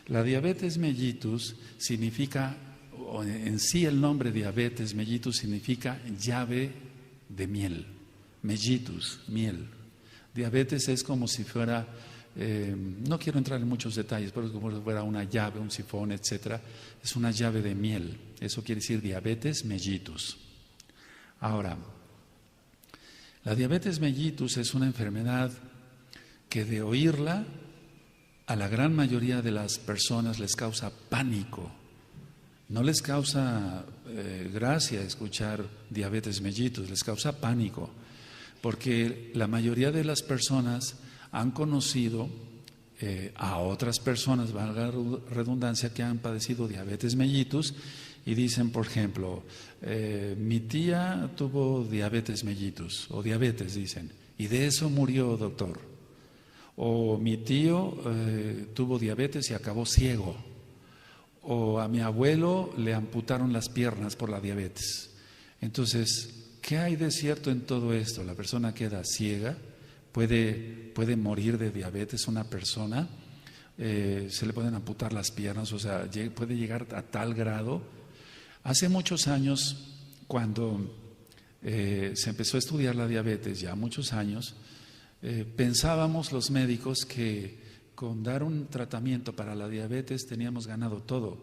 La diabetes mellitus significa, o en sí el nombre diabetes mellitus significa llave de miel. Mellitus, miel. Diabetes es como si fuera, no quiero entrar en muchos detalles, pero es como si fuera una llave, un sifón, etcétera. Es una llave de miel. Eso quiere decir diabetes mellitus. Ahora, la diabetes mellitus es una enfermedad que de oírla a la gran mayoría de las personas les causa pánico. No les causa gracia escuchar diabetes mellitus, les causa pánico, porque la mayoría de las personas han conocido a otras personas, valga la redundancia, que han padecido diabetes mellitus y dicen, por ejemplo, mi tía tuvo diabetes mellitus, o diabetes dicen, y de eso murió, doctor. O mi tío tuvo diabetes y acabó ciego. O a mi abuelo le amputaron las piernas por la diabetes. Entonces, ¿qué hay de cierto en todo esto? La persona queda ciega, puede morir de diabetes una persona, se le pueden amputar las piernas, o sea, puede llegar a tal grado. Hace muchos años, cuando se empezó a estudiar la diabetes, ya muchos años, pensábamos los médicos que con dar un tratamiento para la diabetes teníamos ganado todo,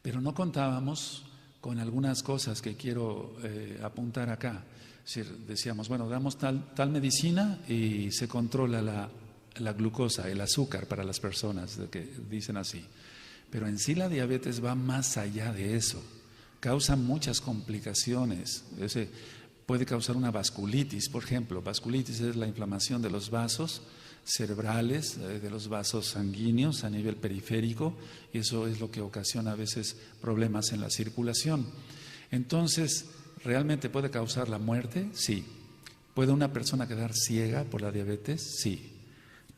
pero no contábamos con algunas cosas que quiero apuntar acá. Es decir, decíamos, bueno, damos tal medicina y se controla la glucosa, el azúcar para las personas, que dicen así. Pero en sí la diabetes va más allá de eso, causa muchas complicaciones. Puede causar una vasculitis, por ejemplo. Vasculitis es la inflamación de los vasos cerebrales, de los vasos sanguíneos a nivel periférico, y eso es lo que ocasiona a veces problemas en la circulación. Entonces, ¿realmente puede causar la muerte? Sí. ¿Puede una persona quedar ciega por la diabetes? Sí.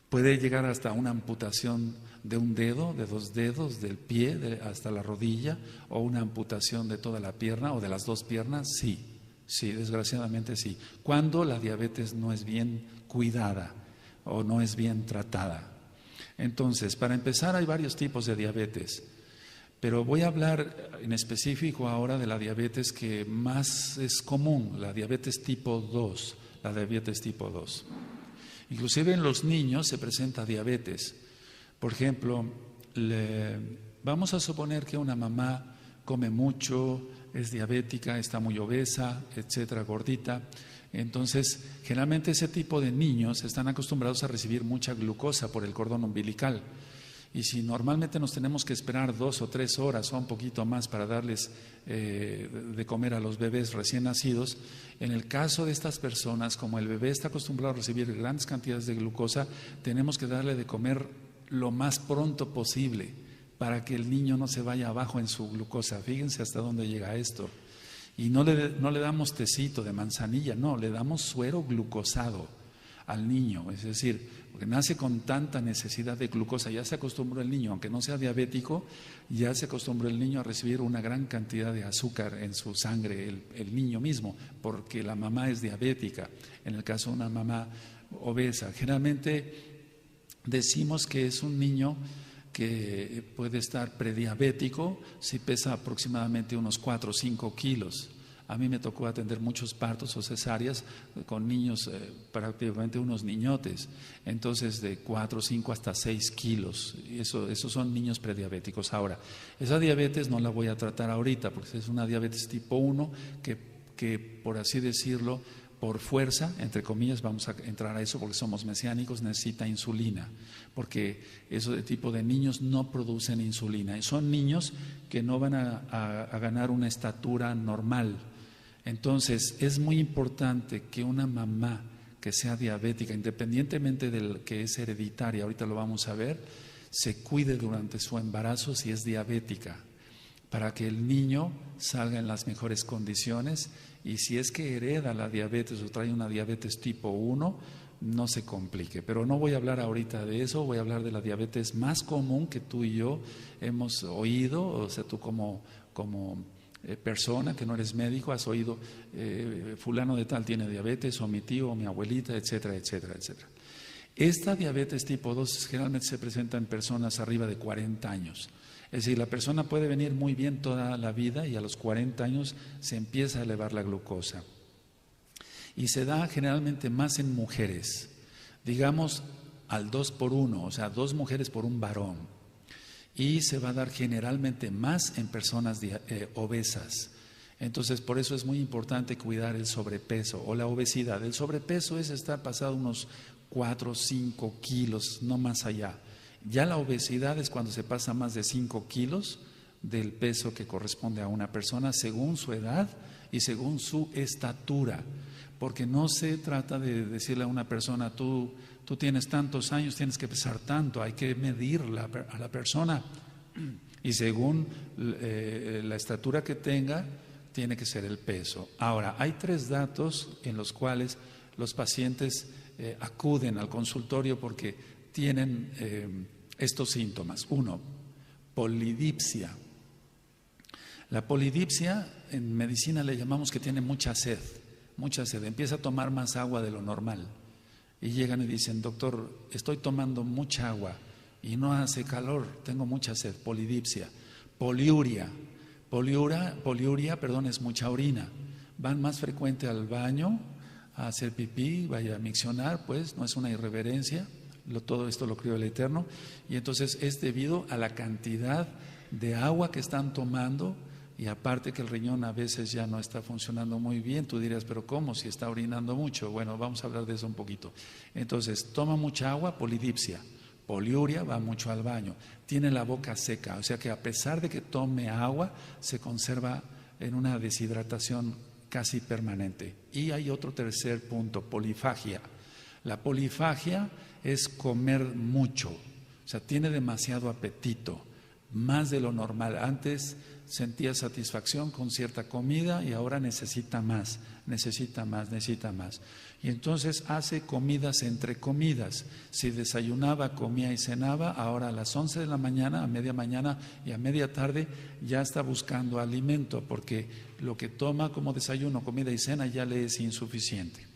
¿Puede llegar hasta una amputación de un dedo, de 2 dedos, del pie hasta la rodilla, o una amputación de toda la pierna o de las 2 piernas? Sí. Sí, desgraciadamente sí. Cuando la diabetes no es bien cuidada o no es bien tratada. Entonces, para empezar, hay varios tipos de diabetes, pero voy a hablar en específico ahora de la diabetes que más es común, la diabetes tipo 2, la diabetes tipo 2. Inclusive en los niños se presenta diabetes. Por ejemplo, vamos a suponer que una mamá come mucho, es diabética, está muy obesa, etcétera, gordita. Entonces, generalmente ese tipo de niños están acostumbrados a recibir mucha glucosa por el cordón umbilical. Y si normalmente nos tenemos que esperar 2 o 3 horas o un poquito más para darles de comer a los bebés recién nacidos, en el caso de estas personas, como el bebé está acostumbrado a recibir grandes cantidades de glucosa, tenemos que darle de comer lo más pronto posible para que el niño no se vaya abajo en su glucosa. Fíjense hasta dónde llega esto. Y no le damos tecito de manzanilla, no, le damos suero glucosado al niño. Es decir, porque nace con tanta necesidad de glucosa, ya se acostumbró el niño, aunque no sea diabético, ya se acostumbró el niño a recibir una gran cantidad de azúcar en su sangre, el niño mismo, porque la mamá es diabética, en el caso de una mamá obesa. Generalmente decimos que es un niño que puede estar prediabético si pesa aproximadamente unos 4 o 5 kilos. A mí me tocó atender muchos partos o cesáreas con niños, prácticamente unos niñotes, entonces de 4, 5 hasta 6 kilos. Esos son niños prediabéticos. Ahora, esa diabetes no la voy a tratar ahorita porque es una diabetes tipo 1 que por así decirlo, por fuerza, entre comillas, vamos a entrar a eso porque somos mesiánicos, necesita insulina, porque ese tipo de niños no producen insulina. Y son niños que no van a ganar una estatura normal. Entonces, es muy importante que una mamá que sea diabética, independientemente del que es hereditaria, ahorita lo vamos a ver, se cuide durante su embarazo si es diabética, para que el niño salga en las mejores condiciones. Y si es que hereda la diabetes o trae una diabetes tipo 1, no se complique. Pero no voy a hablar ahorita de eso, voy a hablar de la diabetes más común que tú y yo hemos oído. O sea, tú como persona que no eres médico has oído, fulano de tal tiene diabetes, o mi tío, o mi abuelita, etcétera, etcétera, etcétera. Esta diabetes tipo 2 generalmente se presenta en personas arriba de 40 años. Es decir, la persona puede venir muy bien toda la vida y a los 40 años se empieza a elevar la glucosa. Y se da generalmente más en mujeres, digamos al 2 por 1, o sea, 2 mujeres por un varón. Y se va a dar generalmente más en personas obesas. Entonces, por eso es muy importante cuidar el sobrepeso o la obesidad. El sobrepeso es estar pasado unos 4 o 5 kilos, no más allá. Ya la obesidad es cuando se pasa más de 5 kilos del peso que corresponde a una persona según su edad y según su estatura. Porque no se trata de decirle a una persona, tú tienes tantos años, tienes que pesar tanto, hay que medir a la persona. Y según la estatura que tenga, tiene que ser el peso. Ahora, hay 3 datos en los cuales los pacientes acuden al consultorio porque tienen estos síntomas. 1, polidipsia. La polidipsia en medicina le llamamos que tiene mucha sed, empieza a tomar más agua de lo normal. Y llegan y dicen, doctor, estoy tomando mucha agua y no hace calor, tengo mucha sed, polidipsia. Poliuria, es mucha orina. Van más frecuente al baño a hacer pipí, vaya a miccionar, pues no es una irreverencia, todo esto lo crió el Eterno, y entonces es debido a la cantidad de agua que están tomando, y aparte que el riñón a veces ya no está funcionando muy bien. Tú dirías, pero ¿cómo? Si está orinando mucho. Bueno, vamos a hablar de eso un poquito. Entonces, toma mucha agua, polidipsia. Poliuria, va mucho al baño. Tiene la boca seca, o sea que a pesar de que tome agua, se conserva en una deshidratación casi permanente. Y hay otro tercer punto, polifagia. La polifagia es comer mucho, o sea, tiene demasiado apetito, más de lo normal. Antes sentía satisfacción con cierta comida y ahora necesita más. Y entonces hace comidas entre comidas. Si desayunaba, comía y cenaba, ahora a las 11 de la mañana, a media mañana y a media tarde ya está buscando alimento, porque lo que toma como desayuno, comida y cena ya le es insuficiente.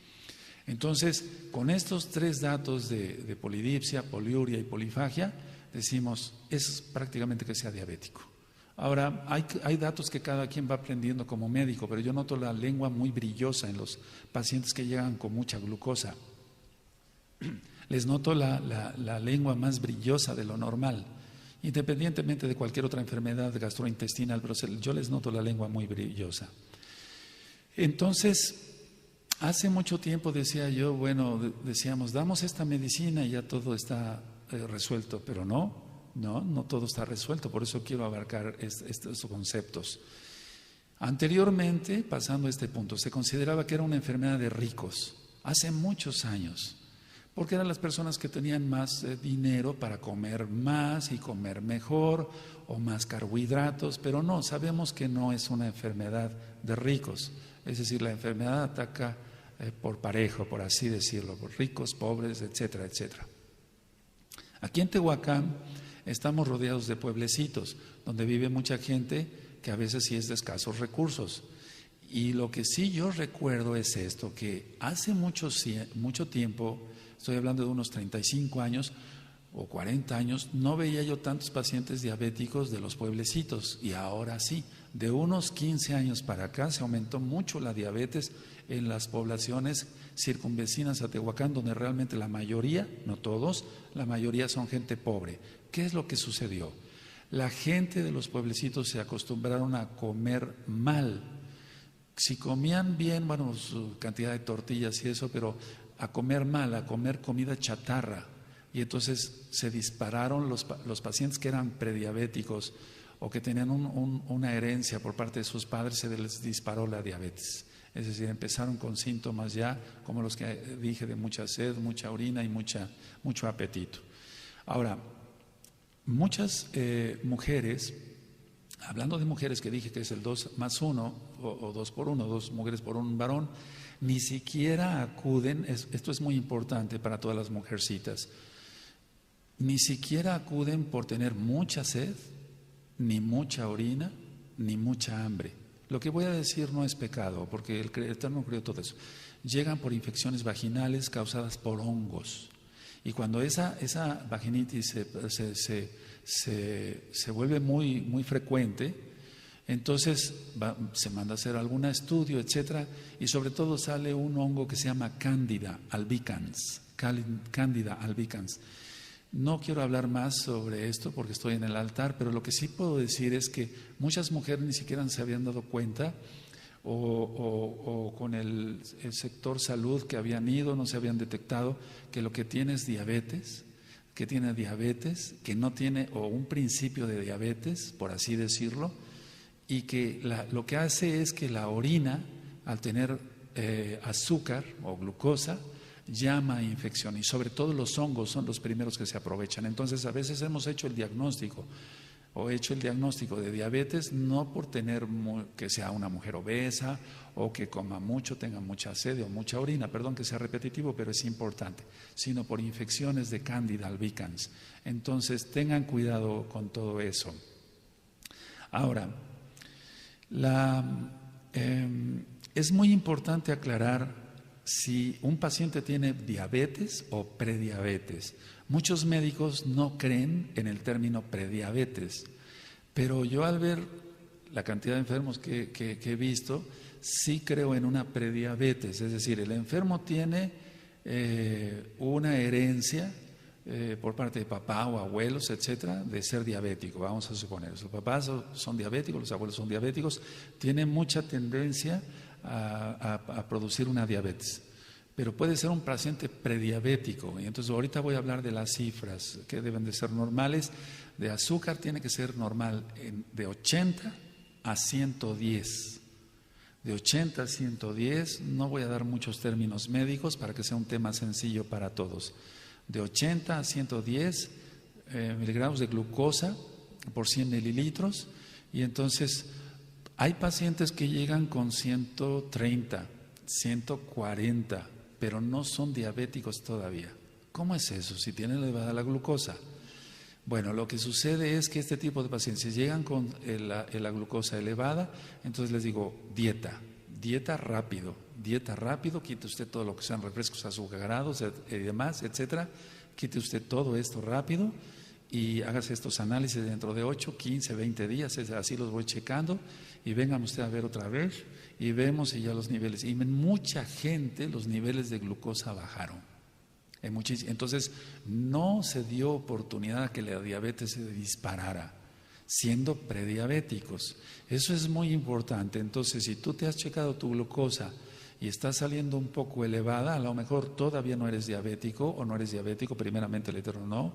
Entonces, con estos 3 datos de polidipsia, poliuria y polifagia, decimos, es prácticamente que sea diabético. Ahora, hay datos que cada quien va aprendiendo como médico, pero yo noto la lengua muy brillosa en los pacientes que llegan con mucha glucosa. Les noto la lengua más brillosa de lo normal, independientemente de cualquier otra enfermedad gastrointestinal, pero yo les noto la lengua muy brillosa. Entonces, hace mucho tiempo decíamos, damos esta medicina y ya todo está resuelto, pero no todo está resuelto, por eso quiero abarcar estos conceptos. Anteriormente, pasando este punto, se consideraba que era una enfermedad de ricos, hace muchos años, porque eran las personas que tenían más dinero para comer más y comer mejor o más carbohidratos, pero no, sabemos que no es una enfermedad de ricos, es decir, la enfermedad ataca por parejo, por así decirlo, por ricos, pobres, etcétera, etcétera. Aquí en Tehuacán estamos rodeados de pueblecitos donde vive mucha gente que a veces sí es de escasos recursos. Y lo que sí yo recuerdo es esto, que hace mucho tiempo, estoy hablando de unos 35 años o 40 años, no veía yo tantos pacientes diabéticos de los pueblecitos, y ahora sí, de unos 15 años para acá se aumentó mucho la diabetes en las poblaciones circunvecinas a Tehuacán, donde realmente la mayoría, no todos, la mayoría son gente pobre. ¿Qué es lo que sucedió? La gente de los pueblecitos se acostumbraron a comer mal. Si comían bien, bueno, su cantidad de tortillas y eso, pero a comer mal, a comer comida chatarra. Y entonces se dispararon los pacientes que eran prediabéticos o que tenían una herencia por parte de sus padres, se les disparó la diabetes. Es decir, empezaron con síntomas ya como los que dije, de mucha sed, mucha orina y mucho apetito. Ahora, muchas mujeres, hablando de mujeres que dije que es el 2 más 1 o 2 por 1, 2 mujeres por un varón, ni siquiera acuden, esto es muy importante para todas las mujercitas, ni siquiera acuden por tener mucha sed, ni mucha orina, ni mucha hambre. Lo que voy a decir no es pecado, porque el Eterno creó todo eso. Llegan por infecciones vaginales causadas por hongos. Y cuando esa vaginitis se vuelve muy frecuente, entonces se manda a hacer algún estudio, etcétera, y sobre todo sale un hongo que se llama Candida albicans. Candida albicans. No quiero hablar más sobre esto porque estoy en el altar, pero lo que sí puedo decir es que muchas mujeres ni siquiera se habían dado cuenta, o con el sector salud que habían ido, no se habían detectado que lo que tiene es diabetes, que no tiene o un principio de diabetes, por así decirlo, y que lo que hace es que la orina, al tener azúcar o glucosa, llama a infección, y sobre todo los hongos son los primeros que se aprovechan. Entonces a veces hemos hecho el diagnóstico de diabetes no por tener que sea una mujer obesa o que coma mucho, tenga mucha sed o mucha orina, perdón que sea repetitivo, pero es importante, sino por infecciones de Candida albicans. Entonces tengan cuidado con todo eso. Ahora, es muy importante aclarar si un paciente tiene diabetes o prediabetes. Muchos médicos no creen en el término prediabetes, pero yo al ver la cantidad de enfermos que he visto, sí creo en una prediabetes, es decir, el enfermo tiene una herencia por parte de papá o abuelos, etcétera, de ser diabético, vamos a suponer. Los papás son diabéticos, los abuelos son diabéticos, tienen mucha tendencia a producir una diabetes. Pero puede ser un paciente prediabético, y entonces ahorita voy a hablar de las cifras que deben de ser normales. De azúcar tiene que ser normal de 80 a 110. De 80 a 110, no voy a dar muchos términos médicos para que sea un tema sencillo para todos. De 80 a 110 miligramos de glucosa por 100 mililitros, y entonces hay pacientes que llegan con 130, 140, pero no son diabéticos todavía. ¿Cómo es eso si tienen elevada la glucosa? Bueno, lo que sucede es que este tipo de pacientes llegan con la glucosa elevada, entonces les digo dieta rápido, quite usted todo lo que sean refrescos azucarados y demás, etcétera, quite usted todo esto rápido y hágase estos análisis dentro de 8, 15, 20 días, así los voy checando, y vengan usted a ver otra vez y vemos si ya los niveles, y en mucha gente los niveles de glucosa bajaron. Entonces no se dio oportunidad a que la diabetes se disparara, siendo prediabéticos. Eso es muy importante. Entonces, si tú te has checado tu glucosa y está saliendo un poco elevada, a lo mejor todavía no eres diabético o no eres diabético, primeramente el Eterno no,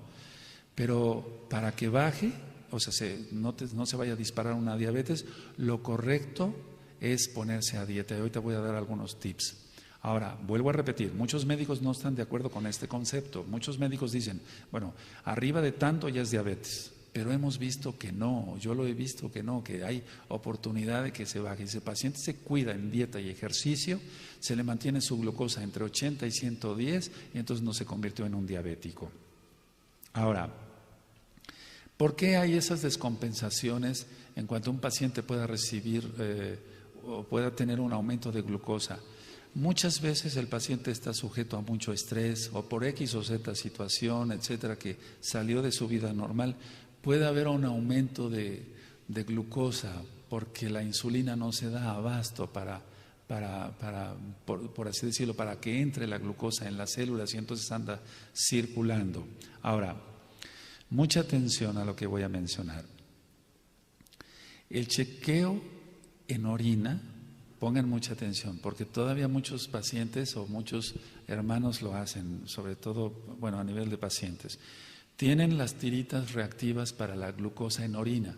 pero para que baje, o sea, no se vaya a disparar una diabetes, lo correcto es ponerse a dieta. Y ahorita voy a dar algunos tips. Ahora, vuelvo a repetir, muchos médicos no están de acuerdo con este concepto. Muchos médicos dicen, bueno, arriba de tanto ya es diabetes, pero hemos visto que no, yo lo he visto que no, que hay oportunidad de que se baje. Si el paciente se cuida en dieta y ejercicio, se le mantiene su glucosa entre 80 y 110 y entonces no se convirtió en un diabético. Ahora, ¿por qué hay esas descompensaciones en cuanto un paciente pueda recibir o pueda tener un aumento de glucosa? Muchas veces el paciente está sujeto a mucho estrés o por X o Z situación, etcétera, que salió de su vida normal. Puede haber un aumento de glucosa porque la insulina no se da abasto por así decirlo, para que entre la glucosa en las células y entonces anda circulando. Ahora, mucha atención a lo que voy a mencionar. El chequeo en orina, pongan mucha atención, porque todavía muchos pacientes o muchos hermanos lo hacen, sobre todo, bueno, a nivel de pacientes. Tienen las tiritas reactivas para la glucosa en orina.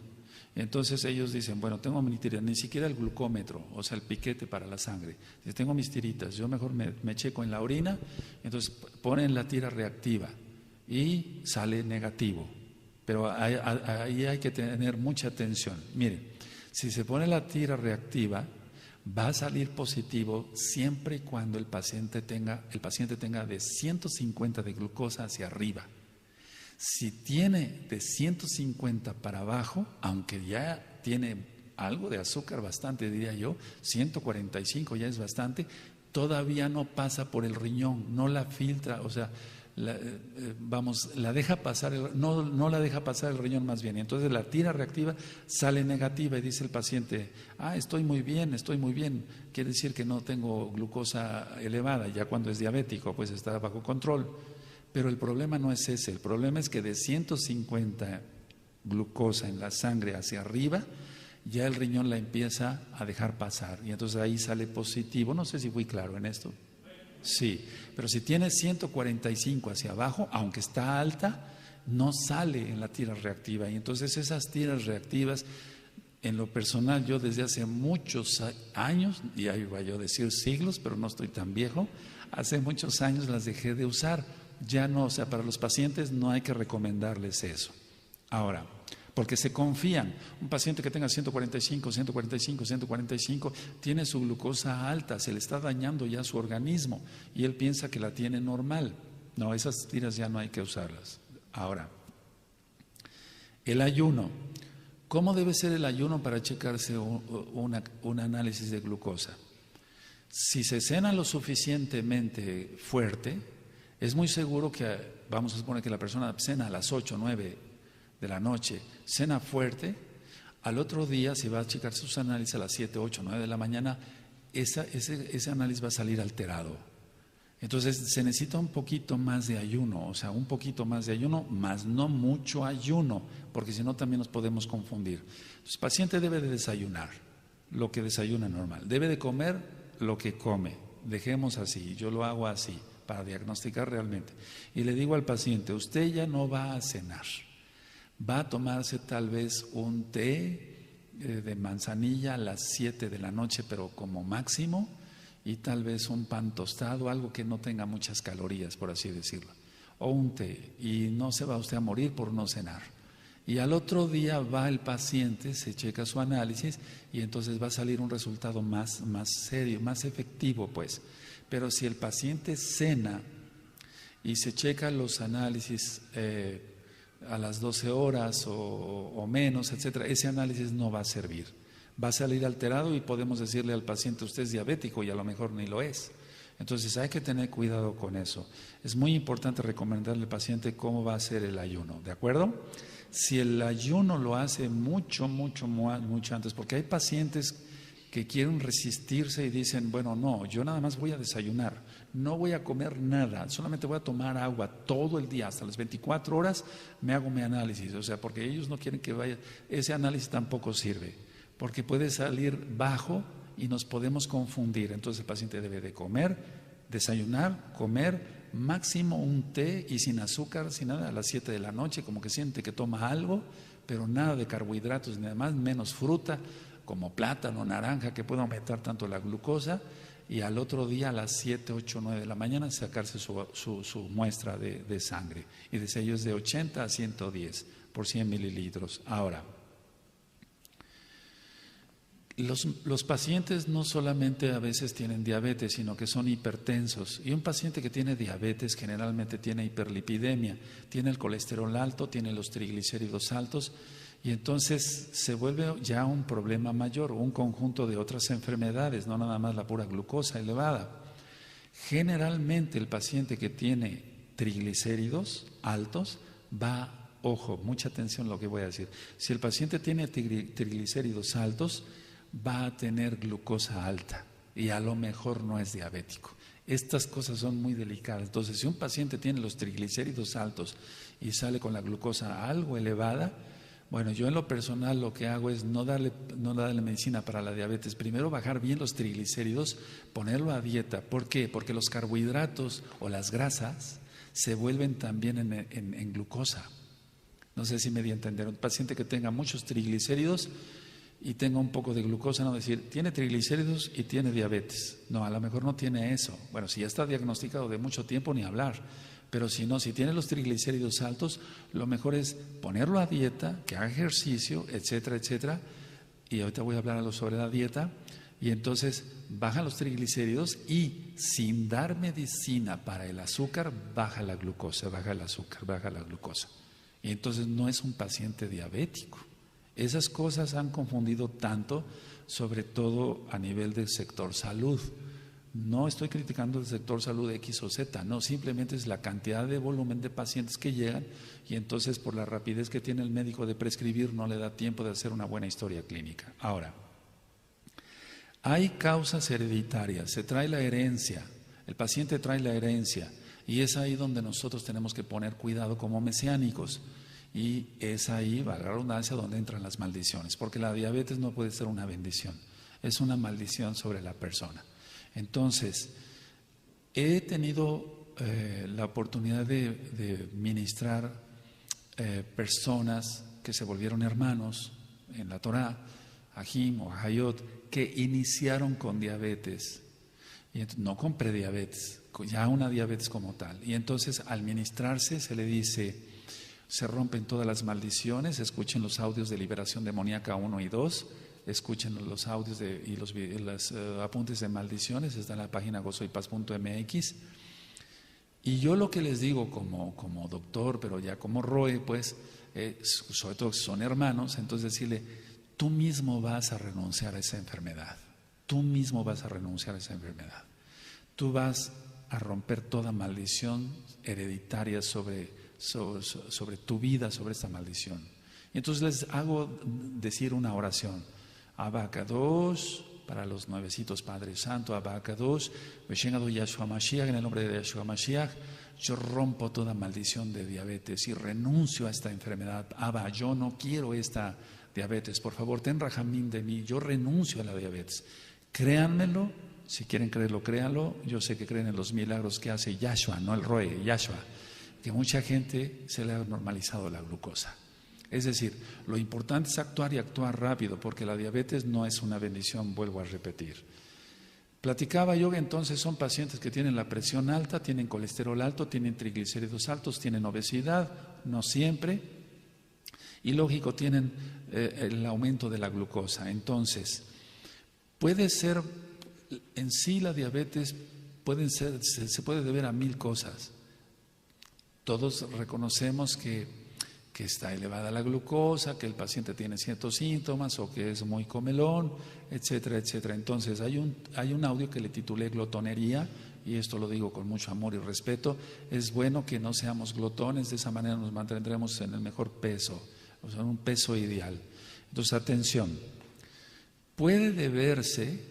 Entonces ellos dicen, bueno, tengo mi tirita, ni siquiera el glucómetro, o sea, el piquete para la sangre. Dice, tengo mis tiritas, yo mejor me checo en la orina, entonces ponen la tira reactiva y sale negativo. Pero ahí hay que tener mucha atención. Miren, si se pone la tira reactiva, va a salir positivo siempre y cuando el paciente tenga de 150 de glucosa hacia arriba. Si tiene de 150 para abajo, aunque ya tiene algo de azúcar bastante, diría yo, 145 ya es bastante, todavía no pasa por el riñón, no la filtra, o sea, la deja pasar, no la deja pasar el riñón más bien. Y entonces la tira reactiva sale negativa y dice el paciente, estoy muy bien, quiere decir que no tengo glucosa elevada. Ya cuando es diabético, pues está bajo control. Pero el problema no es ese, el problema es que de 150 glucosa en la sangre hacia arriba, ya el riñón la empieza a dejar pasar y entonces ahí sale positivo. No sé si fui claro en esto. Sí, pero si tiene 145 hacia abajo, aunque está alta, no sale en la tira reactiva. Y entonces esas tiras reactivas, en lo personal, yo desde hace muchos años, y ahí iba yo a decir siglos, pero no estoy tan viejo, hace muchos años las dejé de usar. Ya no, o sea, para los pacientes no hay que recomendarles eso. Ahora, porque se confían. Un paciente que tenga 145, 145, 145, tiene su glucosa alta, se le está dañando ya su organismo y él piensa que la tiene normal. No, esas tiras ya no hay que usarlas. Ahora, el ayuno. ¿Cómo debe ser el ayuno para checarse un análisis de glucosa? Si se cena lo suficientemente fuerte, es muy seguro que, vamos a suponer que la persona cena a las 8 o 9 de la noche, cena fuerte, al otro día si va a checar sus análisis a las 7, 8, 9 de la mañana, ese análisis va a salir alterado. Entonces se necesita un poquito más de ayuno, o sea, un poquito más de ayuno, más no mucho ayuno, porque si no también nos podemos confundir. Entonces el paciente debe de desayunar, lo que desayuna normal, debe de comer lo que come, dejemos así, yo lo hago así, para diagnosticar realmente. Y le digo al paciente, usted ya no va a cenar. Va a tomarse tal vez un té de manzanilla a las 7 de la noche, pero como máximo, y tal vez un pan tostado, algo que no tenga muchas calorías, por así decirlo, o un té, y no se va usted a morir por no cenar. Y al otro día va el paciente, se checa su análisis, y entonces va a salir un resultado más serio, más efectivo, pues. Pero si el paciente cena y se checa los análisis a las 12 horas o menos, etcétera, ese análisis no va a servir. Va a salir alterado y podemos decirle al paciente, usted es diabético y a lo mejor ni lo es. Entonces hay que tener cuidado con eso. Es muy importante recomendarle al paciente cómo va a hacer el ayuno, ¿de acuerdo? Si el ayuno lo hace mucho antes, porque hay pacientes que quieren resistirse y dicen, bueno, no, yo nada más voy a desayunar, no voy a comer nada, solamente voy a tomar agua todo el día, hasta las 24 horas me hago mi análisis, o sea, porque ellos no quieren que vaya, ese análisis tampoco sirve, porque puede salir bajo y nos podemos confundir. Entonces el paciente debe de comer, desayunar, comer, máximo un té y sin azúcar, sin nada, a las 7 de la noche, como que siente que toma algo, pero nada de carbohidratos ni demás, menos fruta, como plátano, naranja, que puede aumentar tanto la glucosa, y al otro día a las 7, 8, 9 de la mañana sacarse su muestra de sangre, y de sellos de 80 a 110 por 100 mililitros. Ahora, los pacientes no solamente a veces tienen diabetes, sino que son hipertensos. Y un paciente que tiene diabetes generalmente tiene hiperlipidemia, tiene el colesterol alto, tiene los triglicéridos altos, y entonces se vuelve ya un problema mayor, un conjunto de otras enfermedades, no nada más la pura glucosa elevada. Generalmente el paciente que tiene triglicéridos altos va, ojo, mucha atención a lo que voy a decir, si el paciente tiene triglicéridos altos, va a tener glucosa alta y a lo mejor no es diabético. Estas cosas son muy delicadas. Entonces, si un paciente tiene los triglicéridos altos y sale con la glucosa algo elevada, bueno, yo en lo personal lo que hago es no darle medicina para la diabetes. Primero bajar bien los triglicéridos, ponerlo a dieta. ¿Por qué? Porque los carbohidratos o las grasas se vuelven también en glucosa. No sé si me di a entender. Un paciente que tenga muchos triglicéridos y tenga un poco de glucosa, no decir, tiene triglicéridos y tiene diabetes. No, a lo mejor no tiene eso. Bueno, si ya está diagnosticado de mucho tiempo, ni hablar. Pero si no, si tiene los triglicéridos altos, lo mejor es ponerlo a dieta, que haga ejercicio, etcétera, etcétera. Y ahorita voy a hablar algo sobre la dieta. Y entonces bajan los triglicéridos y sin dar medicina para el azúcar, baja la glucosa, baja el azúcar, baja la glucosa. Y entonces no es un paciente diabético. Esas cosas han confundido tanto, sobre todo a nivel del sector salud. No estoy criticando el sector salud X o Z, no, simplemente es la cantidad de volumen de pacientes que llegan y entonces por la rapidez que tiene el médico de prescribir no le da tiempo de hacer una buena historia clínica. Ahora, hay causas hereditarias, se trae la herencia, el paciente trae la herencia y es ahí donde nosotros tenemos que poner cuidado como mesiánicos y es ahí, valga la redundancia, donde entran las maldiciones, porque la diabetes no puede ser una bendición, es una maldición sobre la persona. Entonces, he tenido la oportunidad de ministrar personas que se volvieron hermanos en la Torá, Ajim o Hayot, que iniciaron con diabetes, y no con prediabetes, ya una diabetes como tal. Y entonces al ministrarse se le dice, se rompen todas las maldiciones, escuchen los audios de liberación demoníaca 1 y 2, escuchen los audios y los apuntes de maldiciones, está en la página gozoypaz.mx. Y yo lo que les digo como doctor, pero ya como Roe, pues, sobre todo si son hermanos, entonces decirle, tú mismo vas a renunciar a esa enfermedad, tú mismo vas a renunciar a esa enfermedad, tú vas a romper toda maldición hereditaria sobre tu vida, sobre esta maldición. Y entonces les hago decir una oración. Abacados, para los nuevecitos Padre Santo, Abacados, Veshengado Yahshua Mashiach, en el nombre de Yahshua Mashiach, yo rompo toda maldición de diabetes y renuncio a esta enfermedad. Abba, yo no quiero esta diabetes, por favor, ten rajamín de mí, yo renuncio a la diabetes. Créanmelo, si quieren creerlo, créanlo, yo sé que creen en los milagros que hace Yahshua, no el Roe, Yahshua, que mucha gente se le ha normalizado la glucosa. Es decir, lo importante es actuar y actuar rápido, porque la diabetes no es una bendición, vuelvo a repetir. Platicaba yo que entonces son pacientes que tienen la presión alta, tienen colesterol alto, tienen triglicéridos altos, tienen obesidad, no siempre, y lógico, tienen el aumento de la glucosa. Entonces, puede ser, en sí la diabetes se puede deber a 1000 cosas. Todos reconocemos que está elevada la glucosa, que el paciente tiene ciertos síntomas o que es muy comelón, etcétera, etcétera. Entonces hay un audio que le titulé Glotonería, y esto lo digo con mucho amor y respeto. Es bueno que no seamos glotones, de esa manera nos mantendremos en el mejor peso, o sea, un peso ideal. Entonces, atención, puede deberse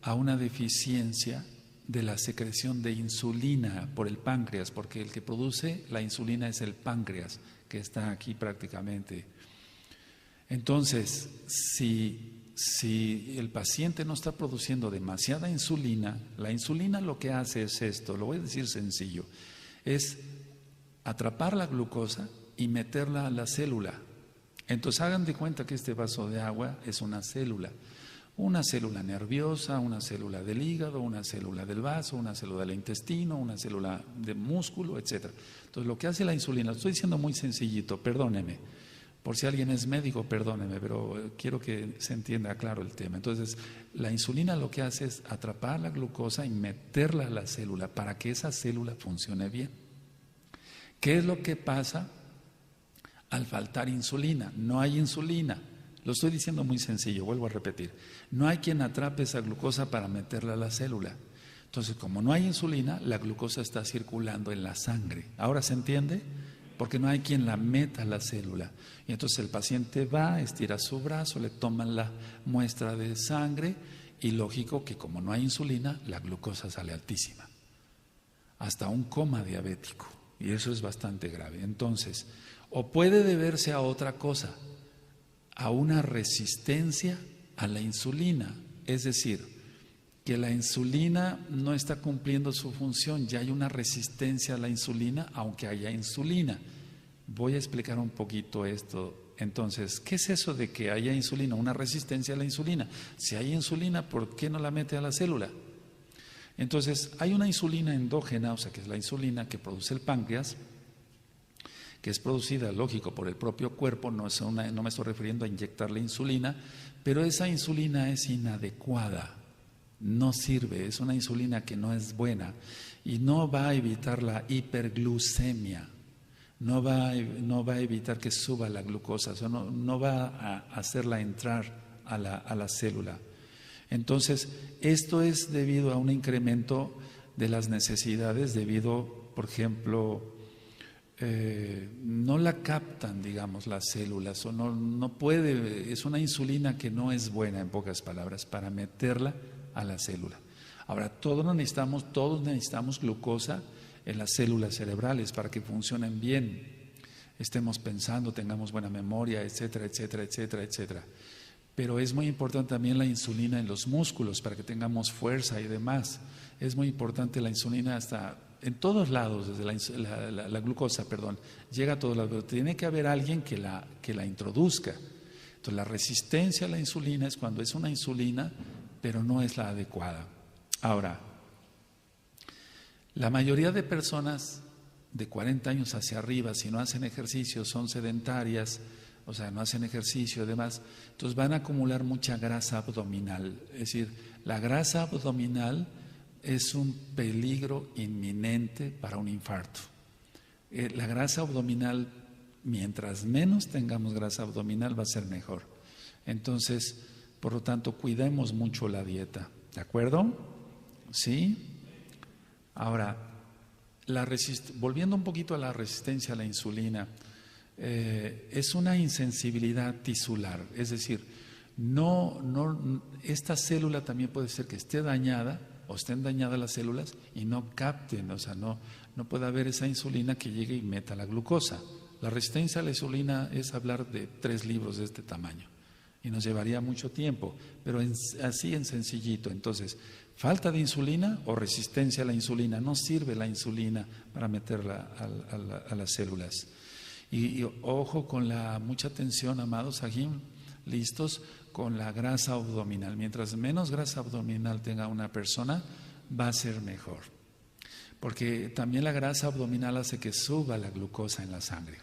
a una deficiencia de la secreción de insulina por el páncreas, porque el que produce la insulina es el páncreas, que está aquí prácticamente. Entonces, si el paciente no está produciendo demasiada insulina, la insulina lo que hace es esto, lo voy a decir sencillo, es atrapar la glucosa y meterla a la célula. Entonces hagan de cuenta que este vaso de agua es una célula nerviosa, una célula del hígado, una célula del vaso, una célula del intestino, una célula de músculo, etc. Entonces lo que hace la insulina, lo estoy diciendo muy sencillito, perdóneme, por si alguien es médico, perdóneme, pero quiero que se entienda claro el tema. Entonces la insulina lo que hace es atrapar la glucosa y meterla a la célula para que esa célula funcione bien. ¿Qué es lo que pasa al faltar insulina? No hay insulina. Lo estoy diciendo muy sencillo, vuelvo a repetir. No hay quien atrape esa glucosa para meterla a la célula. Entonces, como no hay insulina, la glucosa está circulando en la sangre. ¿Ahora se entiende? Porque no hay quien la meta a la célula. Y entonces el paciente va, estira su brazo, le toman la muestra de sangre y lógico que como no hay insulina, la glucosa sale altísima. Hasta un coma diabético. Y eso es bastante grave. Entonces, o puede deberse a otra cosa, a una resistencia a la insulina, es decir, que la insulina no está cumpliendo su función, ya hay una resistencia a la insulina, aunque haya insulina. Voy a explicar un poquito esto. Entonces, ¿qué es eso de que haya insulina? Una resistencia a la insulina. Si hay insulina, ¿por qué no la mete a la célula? Entonces, hay una insulina endógena, o sea, que es la insulina que produce el páncreas, que es producida, lógico, por el propio cuerpo, no me estoy refiriendo a inyectarle insulina, pero esa insulina es inadecuada, no sirve, es una insulina que no es buena y no va a evitar la hiperglucemia, no va a evitar que suba la glucosa, o sea, no va a hacerla entrar a la célula. Entonces, esto es debido a un incremento de las necesidades, debido, por ejemplo, no la captan, digamos, las células, o no puede, es una insulina que no es buena, en pocas palabras, para meterla a la célula. Ahora, todos necesitamos glucosa en las células cerebrales para que funcionen bien, estemos pensando, tengamos buena memoria, etcétera, etcétera, etcétera, etcétera. Pero es muy importante también la insulina en los músculos para que tengamos fuerza y demás. Es muy importante la insulina hasta en todos lados, desde la glucosa, perdón, llega a todos lados, pero tiene que haber alguien que la introduzca. Entonces, la resistencia a la insulina es cuando es una insulina, pero no es la adecuada. Ahora, la mayoría de personas de 40 años hacia arriba, si no hacen ejercicio, son sedentarias, o sea, no hacen ejercicio y demás, entonces van a acumular mucha grasa abdominal. Es decir, la grasa abdominal es un peligro inminente para un infarto. La grasa abdominal, mientras menos tengamos grasa abdominal, va a ser mejor. Entonces, por lo tanto, cuidemos mucho la dieta. ¿De acuerdo? ¿Sí? Ahora, volviendo un poquito a la resistencia a la insulina, es una insensibilidad tisular, es decir, esta célula también puede ser que esté dañada o estén dañadas las células y no capten, o sea, no puede haber esa insulina que llegue y meta la glucosa. La resistencia a la insulina es hablar de 3 libros de este tamaño y nos llevaría mucho tiempo, pero así en sencillito. Entonces, falta de insulina o resistencia a la insulina, no sirve la insulina para meterla a las células. Y ojo con mucha atención, amados Sahim, listos, con la grasa abdominal. Mientras menos grasa abdominal tenga una persona, va a ser mejor. Porque también la grasa abdominal hace que suba la glucosa en la sangre.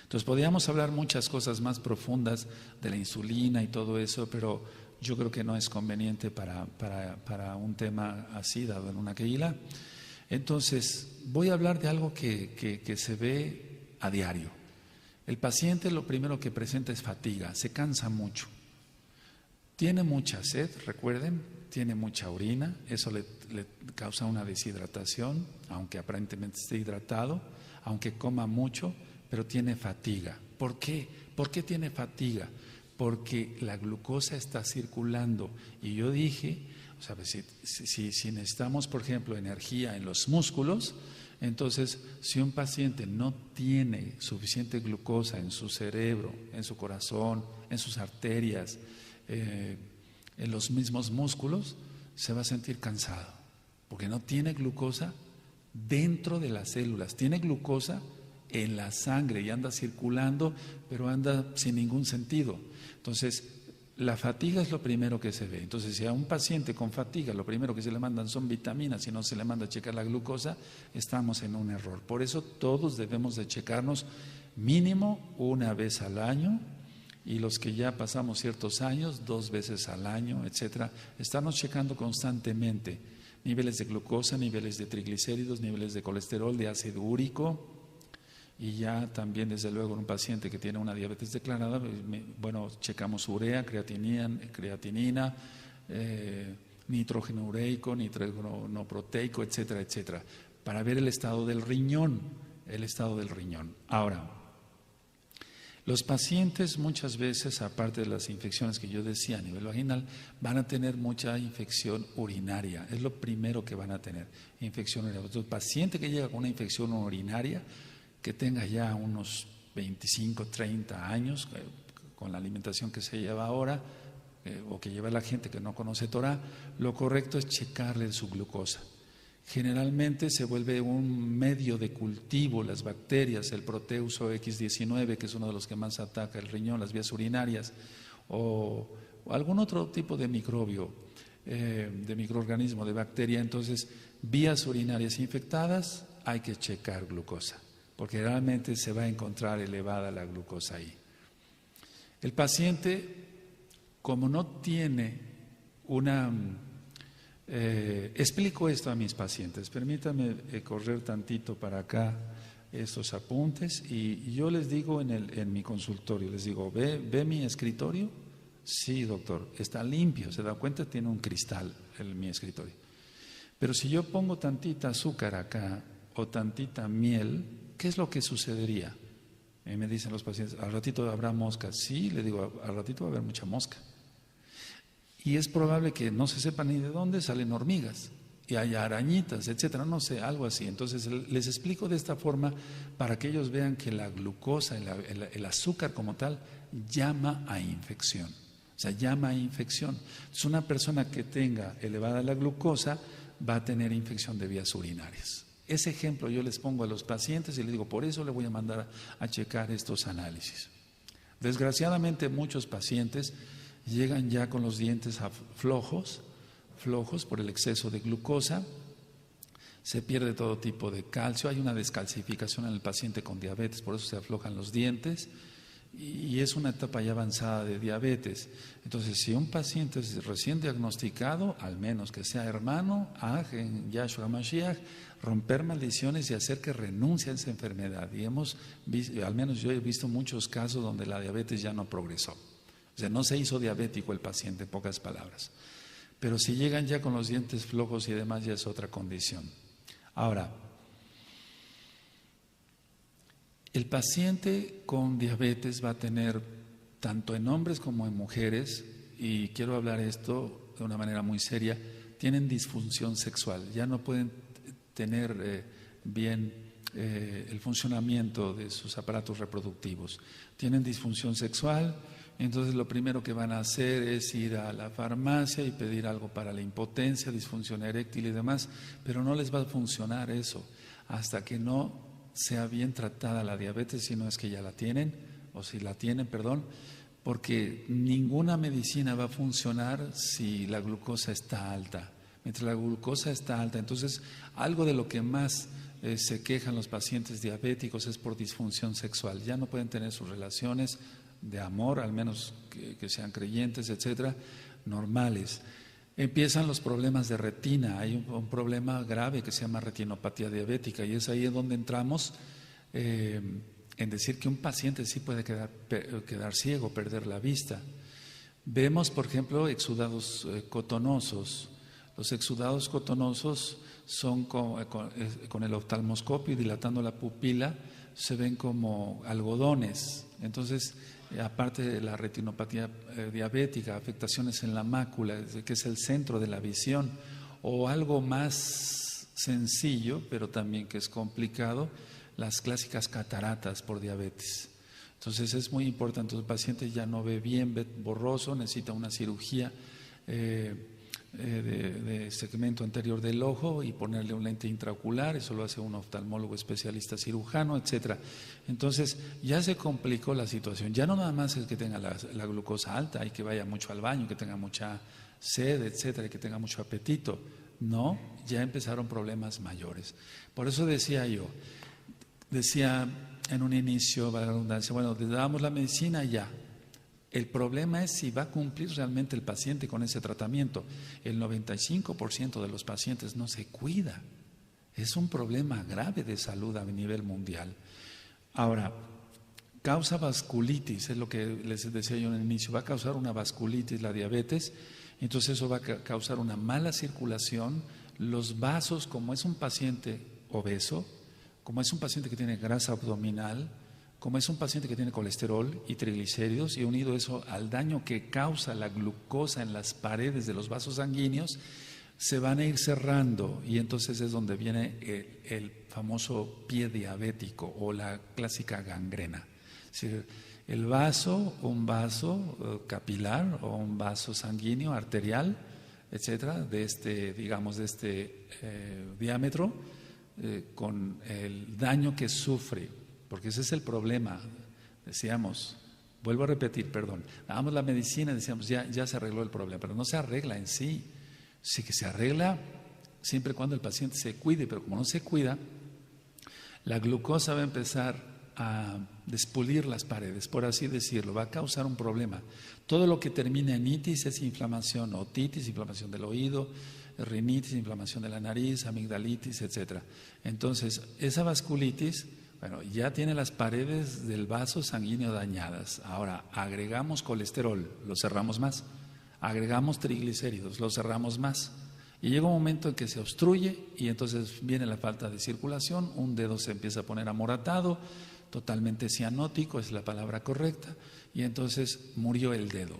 Entonces podríamos hablar muchas cosas más profundas de la insulina y todo eso, pero yo creo que no es conveniente para un tema así, dado en una keila. Entonces, voy a hablar de algo que se ve a diario. El paciente lo primero que presenta es fatiga, se cansa mucho, tiene mucha sed, recuerden, tiene mucha orina, eso le causa una deshidratación, aunque aparentemente esté hidratado, aunque coma mucho, pero tiene fatiga. ¿Por qué? ¿Por qué tiene fatiga? Porque la glucosa está circulando. Y yo dije, o sea, si necesitamos, por ejemplo, energía en los músculos, entonces, si un paciente no tiene suficiente glucosa en su cerebro, en su corazón, en sus arterias, en los mismos músculos, se va a sentir cansado, porque no tiene glucosa dentro de las células, tiene glucosa en la sangre y anda circulando, pero anda sin ningún sentido. Entonces, la fatiga es lo primero que se ve. Entonces, si a un paciente con fatiga lo primero que se le mandan son vitaminas y no se le manda a checar la glucosa, estamos en un error. Por eso todos debemos de checarnos mínimo una vez al año, y los que ya pasamos ciertos años, 2 veces al año, etcétera, estarnos checando constantemente niveles de glucosa, niveles de triglicéridos, niveles de colesterol, de ácido úrico. Y ya también, desde luego, en un paciente que tiene una diabetes declarada, bueno, checamos urea, creatinina, nitrógeno ureico, nitrógeno proteico, etcétera, etcétera, para ver el estado del riñón, Ahora, los pacientes muchas veces, aparte de las infecciones que yo decía a nivel vaginal, van a tener mucha infección urinaria. Es lo primero que van a tener, infección urinaria. Entonces, el paciente que llega con una infección urinaria, que tenga ya unos 25, 30 años, con la alimentación que se lleva ahora, o que lleva la gente que no conoce Torah, lo correcto es checarle su glucosa. Generalmente se vuelve un medio de cultivo las bacterias, el Proteuso X19, que es uno de los que más ataca el riñón, las vías urinarias, o algún otro tipo de microbio, de microorganismo, de bacteria. Entonces, vías urinarias infectadas, hay que checar glucosa, porque realmente se va a encontrar elevada la glucosa ahí. El paciente, como no tiene una... explico esto a mis pacientes, permítanme correr tantito para acá estos apuntes, y yo les digo en mi consultorio, les digo, ve mi escritorio, Sí, doctor, está limpio, se da cuenta, tiene un cristal en mi escritorio. Pero si yo pongo tantita azúcar acá o tantita miel, ¿qué es lo que sucedería? Y me dicen los pacientes, al ratito habrá moscas. Sí, le digo, al ratito va a haber mucha mosca. Y es probable que no se sepa ni de dónde salen hormigas, y hay arañitas, etcétera, no sé, algo así. Entonces les explico de esta forma para que ellos vean que la glucosa, el azúcar como tal, llama a infección. O sea, llama a infección. Entonces, una persona que tenga elevada la glucosa va a tener infección de vías urinarias. Ese ejemplo yo les pongo a los pacientes y les digo, por eso le voy a mandar a checar estos análisis. Desgraciadamente muchos pacientes llegan ya con los dientes flojos por el exceso de glucosa, se pierde todo tipo de calcio, hay una descalcificación en el paciente con diabetes, por eso se aflojan los dientes y es una etapa ya avanzada de diabetes. Entonces, si un paciente es recién diagnosticado, al menos que sea hermano, en Yahshua Mashiach, romper maldiciones y hacer que renuncie a esa enfermedad. Y hemos visto, al menos yo he visto muchos casos donde la diabetes ya no progresó. O sea, no se hizo diabético el paciente, en pocas palabras. Pero si llegan ya con los dientes flojos y demás, ya es otra condición. Ahora, el paciente con diabetes va a tener, tanto en hombres como en mujeres, y quiero hablar esto de una manera muy seria, tienen disfunción sexual, ya no pueden tener bien el funcionamiento de sus aparatos reproductivos. Tienen disfunción sexual, entonces lo primero que van a hacer es ir a la farmacia y pedir algo para la impotencia, disfunción eréctil y demás, pero no les va a funcionar eso hasta que no sea bien tratada la diabetes, si no es que ya la tienen, o si la tienen, perdón, porque ninguna medicina va a funcionar si la glucosa está alta. Mientras la glucosa está alta, entonces algo de lo que más se quejan los pacientes diabéticos es por disfunción sexual. Ya no pueden tener sus relaciones de amor, al menos que sean creyentes, etcétera, normales. Empiezan los problemas de retina, hay un problema grave que se llama retinopatía diabética y es ahí en donde entramos en decir que un paciente sí puede quedar ciego, perder la vista. Vemos, por ejemplo, exudados cotonosos. Los exudados cotonosos son con el oftalmoscopio y dilatando la pupila, se ven como algodones. Entonces, aparte de la retinopatía diabética, afectaciones en la mácula, que es el centro de la visión, o algo más sencillo, pero también que es complicado, las clásicas cataratas por diabetes. Entonces es muy importante, el paciente ya no ve bien, ve borroso, necesita una cirugía de segmento anterior del ojo y ponerle un lente intraocular, eso lo hace un oftalmólogo especialista cirujano, etcétera. Entonces ya se complicó la situación, ya no nada más es que tenga la glucosa alta, hay que vaya mucho al baño, que tenga mucha sed, etcétera, que tenga mucho apetito. No, ya empezaron problemas mayores. Por eso decía en un inicio, para la redundancia, bueno, le damos la medicina y ya. El problema es si va a cumplir realmente el paciente con ese tratamiento. El 95% de los pacientes no se cuida. Es un problema grave de salud a nivel mundial. Ahora, causa vasculitis, es lo que les decía yo en el inicio, va a causar una vasculitis la diabetes, entonces eso va a causar una mala circulación. Los vasos, como es un paciente obeso, como es un paciente que tiene grasa abdominal, como es un paciente que tiene colesterol y triglicéridos, y unido eso al daño que causa la glucosa en las paredes de los vasos sanguíneos, se van a ir cerrando y entonces es donde viene el famoso pie diabético o la clásica gangrena. Es decir, el vaso, un vaso capilar o un vaso sanguíneo arterial, etcétera, de este diámetro, con el daño que sufre, porque ese es el problema. Decíamos, vuelvo a repetir, perdón, dábamos la medicina y decíamos ya se arregló el problema, pero no se arregla en sí. Sí que se arregla siempre y cuando el paciente se cuide, pero como no se cuida, la glucosa va a empezar a despulir las paredes, por así decirlo, va a causar un problema. Todo lo que termina en itis es inflamación, otitis, inflamación del oído, rinitis, inflamación de la nariz, amigdalitis, etcétera. Entonces, esa vasculitis Bueno, ya tiene las paredes del vaso sanguíneo dañadas. Ahora, agregamos colesterol, lo cerramos más. Agregamos triglicéridos, lo cerramos más. Y llega un momento en que se obstruye y entonces viene la falta de circulación, un dedo se empieza a poner amoratado, totalmente cianótico, es la palabra correcta, y entonces murió el dedo.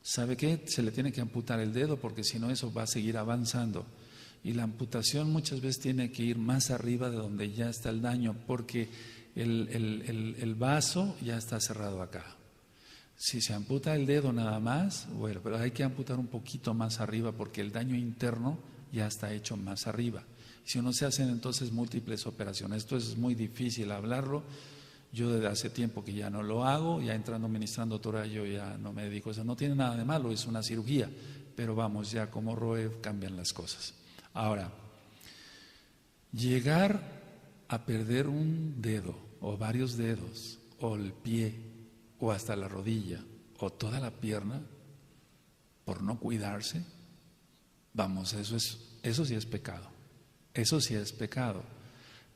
¿Sabe qué? Se le tiene que amputar el dedo porque si no eso va a seguir avanzando. Y la amputación muchas veces tiene que ir más arriba de donde ya está el daño porque el vaso ya está cerrado acá. Si se amputa el dedo nada más, bueno, pero hay que amputar un poquito más arriba porque el daño interno ya está hecho más arriba. Si no se hacen entonces múltiples operaciones, esto es muy difícil hablarlo. Yo desde hace tiempo que ya no lo hago, ya entrando ministrando Torah yo ya no me dedico a eso. No tiene nada de malo, es una cirugía, pero vamos, ya como Roe cambian las cosas. Ahora, llegar a perder un dedo o varios dedos o el pie o hasta la rodilla o toda la pierna por no cuidarse, vamos, eso sí es pecado. Eso sí es pecado,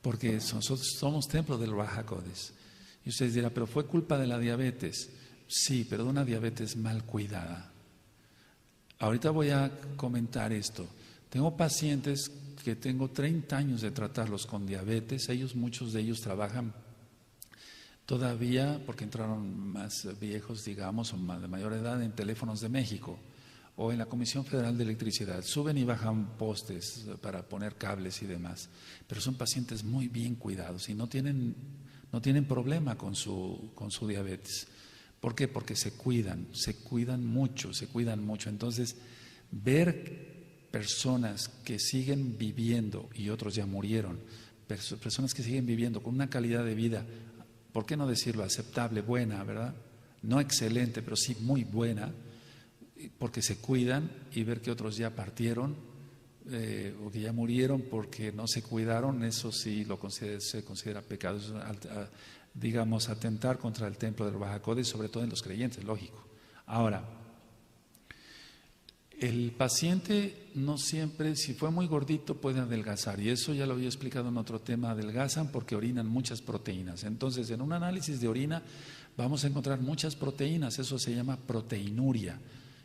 porque nosotros somos templo del Ruach HaKodesh. Y ustedes dirán, pero fue culpa de la diabetes. Sí, pero de una diabetes mal cuidada. Ahorita voy a comentar esto. Tengo pacientes que tengo 30 años de tratarlos con diabetes. Muchos de ellos trabajan todavía, porque entraron más viejos, digamos, o más de mayor edad, en Teléfonos de México o en la Comisión Federal de Electricidad. Suben y bajan postes para poner cables y demás. Pero son pacientes muy bien cuidados y no tienen problema con su diabetes. ¿Por qué? Porque se cuidan mucho. Entonces, ver personas que siguen viviendo y otros ya murieron, personas que siguen viviendo con una calidad de vida, ¿por qué no decirlo? Aceptable, buena, ¿verdad? No excelente, pero sí muy buena, porque se cuidan, y ver que otros ya partieron o que ya murieron porque no se cuidaron, eso sí se considera pecado, digamos, atentar contra el templo del Ruach HaKodesh, sobre todo en los creyentes, lógico. Ahora, el paciente no siempre, si fue muy gordito, puede adelgazar, y eso ya lo había explicado en otro tema. Adelgazan porque orinan muchas proteínas. Entonces, en un análisis de orina vamos a encontrar muchas proteínas, eso se llama proteinuria.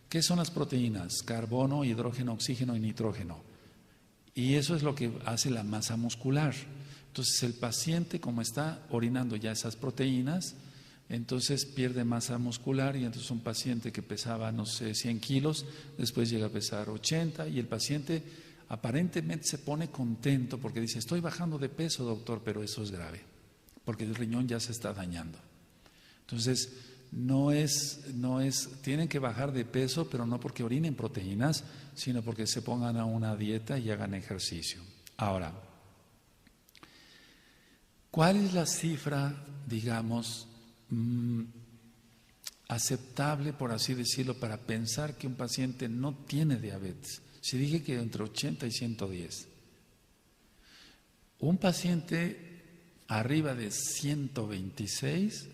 ¿Qué son las proteínas? Carbono, hidrógeno, oxígeno y nitrógeno. Y eso es lo que hace la masa muscular. Entonces, el paciente, como está orinando ya esas proteínas, entonces pierde masa muscular, y entonces un paciente que pesaba, no sé, 100 kilos, después llega a pesar 80, y el paciente aparentemente se pone contento porque dice, estoy bajando de peso, doctor, pero eso es grave, porque el riñón ya se está dañando. Entonces, tienen que bajar de peso, pero no porque orinen proteínas, sino porque se pongan a una dieta y hagan ejercicio. Ahora, ¿cuál es la cifra, digamos, aceptable, por así decirlo, para pensar que un paciente no tiene diabetes? Si dije que entre 80 y 110, un paciente arriba de 126,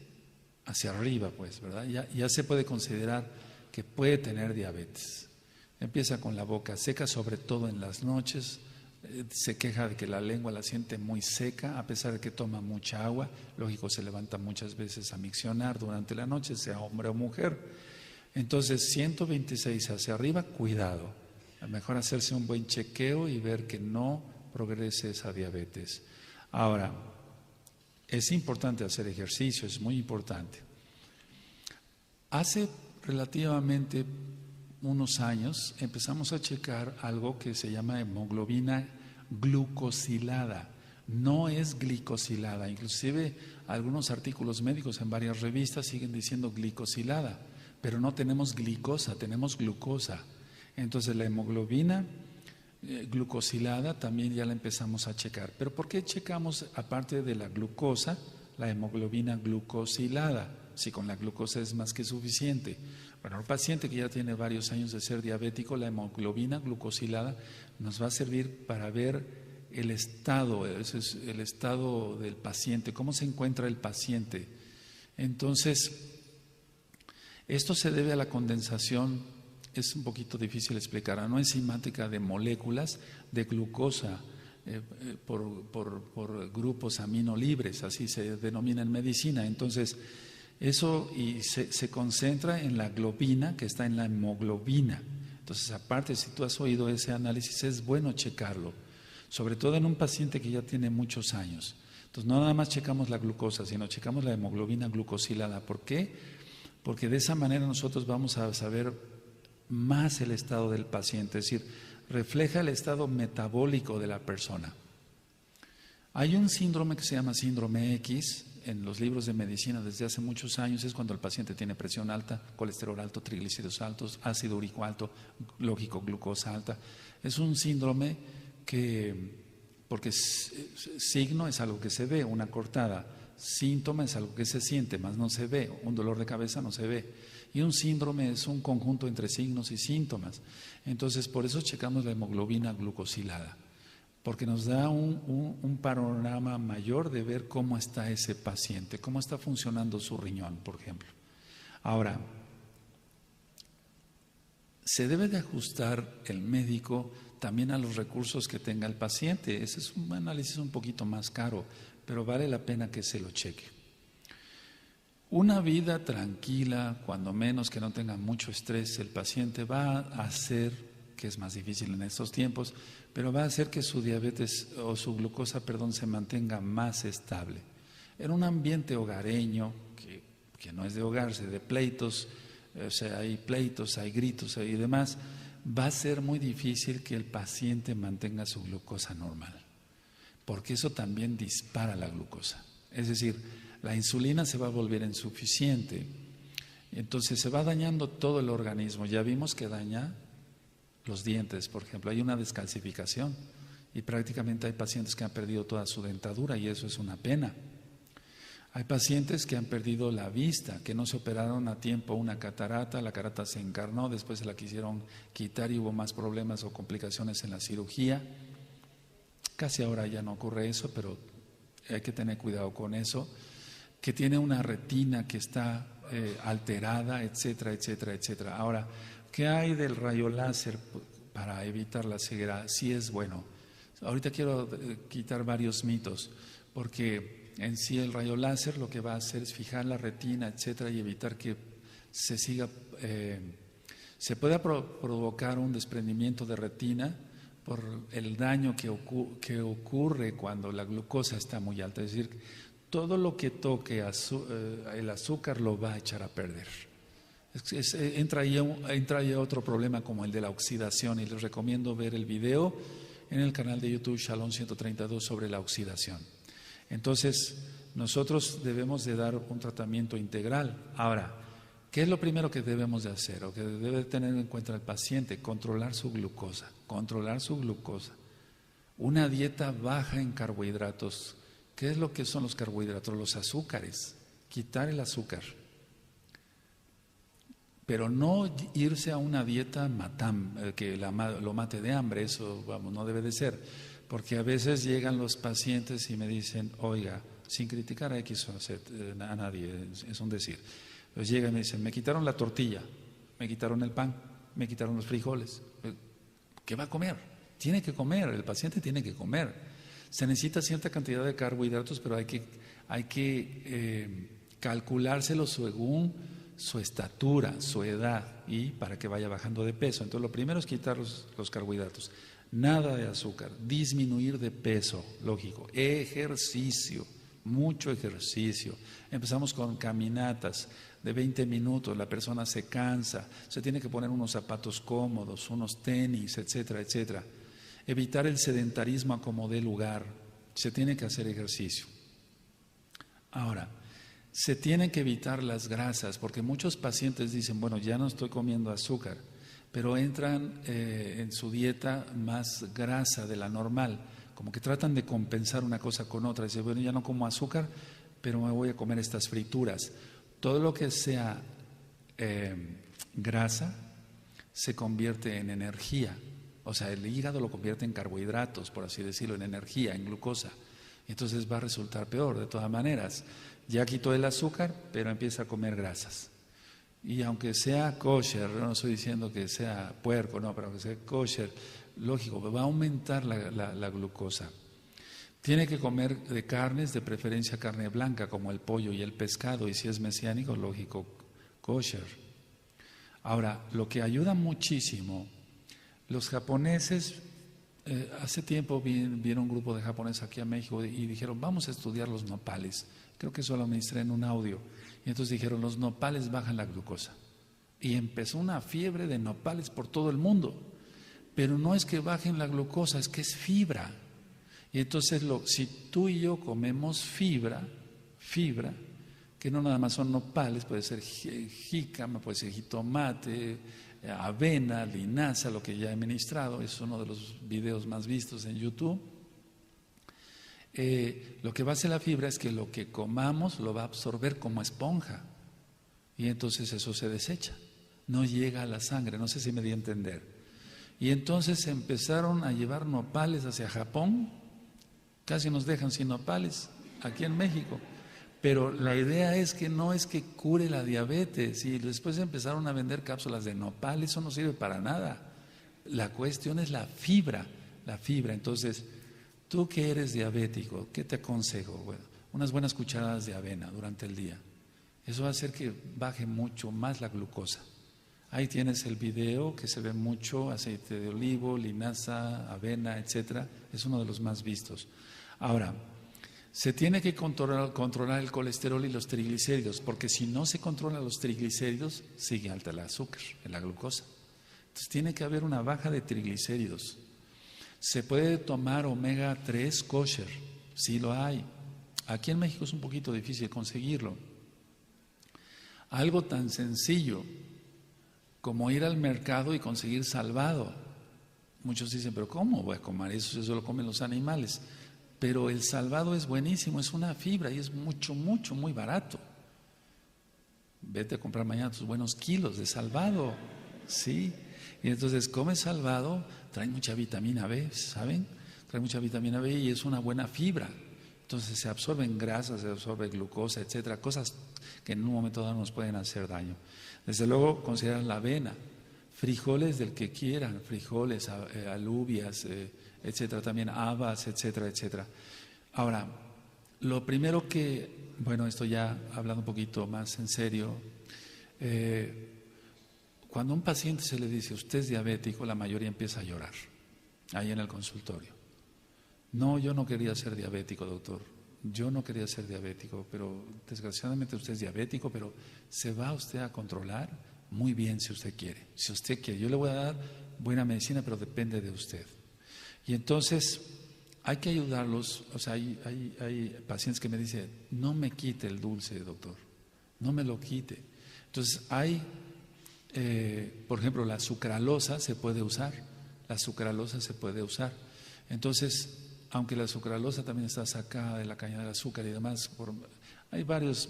hacia arriba, pues, ¿verdad? Ya se puede considerar que puede tener diabetes. Empieza con la boca seca, sobre todo en las noches. Se queja de que la lengua la siente muy seca, a pesar de que toma mucha agua. Lógico, se levanta muchas veces a miccionar durante la noche, sea hombre o mujer. Entonces, 126 hacia arriba, cuidado. A lo mejor hacerse un buen chequeo y ver que no progrese esa diabetes. Ahora, es importante hacer ejercicio, es muy importante. Hace relativamente unos años empezamos a checar algo que se llama hemoglobina glucosilada. No es glicosilada, inclusive algunos artículos médicos en varias revistas siguen diciendo glicosilada, pero no tenemos glicosa, tenemos glucosa. Entonces la hemoglobina glucosilada también ya la empezamos a checar. ¿Pero por qué checamos, aparte de la glucosa, la hemoglobina glucosilada? Si con la glucosa es más que suficiente. Bueno, el paciente que ya tiene varios años de ser diabético, la hemoglobina glucosilada nos va a servir para ver el estado, ese es el estado del paciente, cómo se encuentra el paciente. Entonces, esto se debe a la condensación. Es un poquito difícil explicar, no enzimática de moléculas de glucosa. por grupos aminolibres, así se denomina en medicina. Entonces, eso y se concentra en la globina que está en la hemoglobina. Entonces, aparte, si tú has oído ese análisis, es bueno checarlo, sobre todo en un paciente que ya tiene muchos años. Entonces, no nada más checamos la glucosa, sino checamos la hemoglobina glucosilada. ¿Por qué? Porque de esa manera nosotros vamos a saber más el estado del paciente, es decir, refleja el estado metabólico de la persona. Hay un síndrome que se llama síndrome X en los libros de medicina desde hace muchos años. Es cuando el paciente tiene presión alta, colesterol alto, triglicéridos altos, ácido úrico alto, lógico, glucosa alta. Es un síndrome que, porque signo es algo que se ve, una cortada, síntoma es algo que se siente, más no se ve, un dolor de cabeza no se ve. Y un síndrome es un conjunto entre signos y síntomas. Entonces, por eso checamos la hemoglobina glucosilada, porque nos da un panorama mayor de ver cómo está ese paciente, cómo está funcionando su riñón, por ejemplo. Ahora, se debe de ajustar el médico también a los recursos que tenga el paciente. Ese es un análisis un poquito más caro, pero vale la pena que se lo cheque. Una vida tranquila, cuando menos que no tenga mucho estrés, el paciente va a hacer, que es más difícil en estos tiempos, pero va a hacer que su diabetes o su glucosa, se mantenga más estable. En un ambiente hogareño, que no es de hogarse, de pleitos, o sea, hay pleitos, hay gritos y demás, va a ser muy difícil que el paciente mantenga su glucosa normal, porque eso también dispara la glucosa. Es decir, la insulina se va a volver insuficiente, entonces se va dañando todo el organismo. Ya vimos que daña los dientes, por ejemplo, hay una descalcificación y prácticamente hay pacientes que han perdido toda su dentadura y eso es una pena. Hay pacientes que han perdido la vista, que no se operaron a tiempo una catarata, la catarata se encarnó, después se la quisieron quitar y hubo más problemas o complicaciones en la cirugía. Casi ahora ya no ocurre eso, pero hay que tener cuidado con eso. Que tiene una retina que está alterada, etcétera, etcétera, etcétera. Ahora, ¿qué hay del rayo láser para evitar la ceguera? Sí es bueno. Ahorita quiero quitar varios mitos, porque en sí el rayo láser lo que va a hacer es fijar la retina, etcétera, y evitar que se siga, se pueda provocar un desprendimiento de retina por el daño que ocurre cuando la glucosa está muy alta. Es decir, todo lo que toque el azúcar lo va a echar a perder. Entra ahí otro problema como el de la oxidación, y les recomiendo ver el video en el canal de YouTube Shalom 132 sobre la oxidación. Entonces, nosotros debemos de dar un tratamiento integral. Ahora, ¿qué es lo primero que debemos de hacer o que debe tener en cuenta el paciente? Controlar su glucosa, Una dieta baja en carbohidratos. ¿Qué es lo que son los carbohidratos? Los azúcares, quitar el azúcar. Pero no irse a una dieta que lo mate de hambre, eso no debe de ser. Porque a veces llegan los pacientes y me dicen, oiga, sin criticar a X o Z, a nadie, es un decir. Pues llegan y me dicen, me quitaron la tortilla, me quitaron el pan, me quitaron los frijoles. ¿Qué va a comer? Tiene que comer, el paciente tiene que comer. Se necesita cierta cantidad de carbohidratos, pero hay que calculárselo según su estatura, su edad y para que vaya bajando de peso. Entonces lo primero es quitar los carbohidratos, nada de azúcar, disminuir de peso, lógico, ejercicio, mucho ejercicio. Empezamos con caminatas de 20 minutos, la persona se cansa, se tiene que poner unos zapatos cómodos, unos tenis, etcétera, etcétera. Evitar el sedentarismo a como dé lugar, se tiene que hacer ejercicio. Ahora, se tienen que evitar las grasas, porque muchos pacientes dicen, bueno, ya no estoy comiendo azúcar, pero entran en su dieta más grasa de la normal, como que tratan de compensar una cosa con otra. Dicen, bueno, ya no como azúcar, pero me voy a comer estas frituras. Todo lo que sea grasa se convierte en energía. O sea, el hígado lo convierte en carbohidratos, por así decirlo, en energía, en glucosa. Entonces va a resultar peor, de todas maneras. Ya quitó el azúcar, pero empieza a comer grasas. Y aunque sea kosher, no estoy diciendo que sea puerco, no, pero que sea kosher, lógico, va a aumentar la glucosa. Tiene que comer de carnes, de preferencia carne blanca, como el pollo y el pescado, y si es mesiánico, lógico, kosher. Ahora, lo que ayuda muchísimo, los japoneses, hace tiempo vino un grupo de japoneses aquí a México y dijeron, vamos a estudiar los nopales. Creo que eso lo ministré en un audio. Y entonces dijeron, los nopales bajan la glucosa. Y empezó una fiebre de nopales por todo el mundo. Pero no es que bajen la glucosa, es que es fibra. Y entonces si tú y yo comemos fibra, que no nada más son nopales, puede ser jícama, puede ser jitomate, avena, linaza, lo que ya he ministrado, es uno de los videos más vistos en YouTube. Lo que va a hacer la fibra es que lo que comamos lo va a absorber como esponja y entonces eso se desecha, no llega a la sangre, no sé si me di a entender. Y entonces empezaron a llevar nopales hacia Japón, casi nos dejan sin nopales aquí en México, pero la idea es que no es que cure la diabetes y después empezaron a vender cápsulas de nopal, eso no sirve para nada. La cuestión es la fibra, entonces tú que eres diabético, ¿qué te aconsejo? Bueno, unas buenas cucharadas de avena durante el día. Eso va a hacer que baje mucho más la glucosa. Ahí tienes el video que se ve mucho, aceite de olivo, linaza, avena, etcétera. Es uno de los más vistos. Ahora, se tiene que controlar el colesterol y los triglicéridos, porque si no se controlan los triglicéridos, sigue alta el azúcar, la glucosa. Entonces tiene que haber una baja de triglicéridos. Se puede tomar omega 3 kosher, sí lo hay. Aquí en México es un poquito difícil conseguirlo. Algo tan sencillo como ir al mercado y conseguir salvado. Muchos dicen, pero ¿cómo voy a comer eso? Eso lo comen los animales. Pero el salvado es buenísimo, es una fibra y es muy barato. Vete a comprar mañana tus buenos kilos de salvado, ¿sí? Y entonces comes salvado, trae mucha vitamina B, ¿saben? Trae mucha vitamina B y es una buena fibra. Entonces se absorben grasas, se absorbe glucosa, etcétera, cosas que en un momento dado nos pueden hacer daño. Desde luego considerar la avena, frijoles del que quieran, frijoles, alubias, etcétera, también habas, etcétera, etcétera. Ahora, lo primero que, bueno, esto ya hablando un poquito más en serio, cuando a un paciente se le dice, usted es diabético, la mayoría empieza a llorar, ahí en el consultorio. No, yo no quería ser diabético, doctor, yo no quería ser diabético, pero desgraciadamente usted es diabético, pero se va usted a controlar muy bien si usted quiere. Si usted quiere, yo le voy a dar buena medicina, pero depende de usted. Y entonces hay que ayudarlos, o sea, hay pacientes que me dicen, no me quite el dulce, doctor, no me lo quite. Entonces hay, por ejemplo, la sucralosa se puede usar, Entonces, aunque la sucralosa también está sacada de la caña del azúcar y demás, hay varios,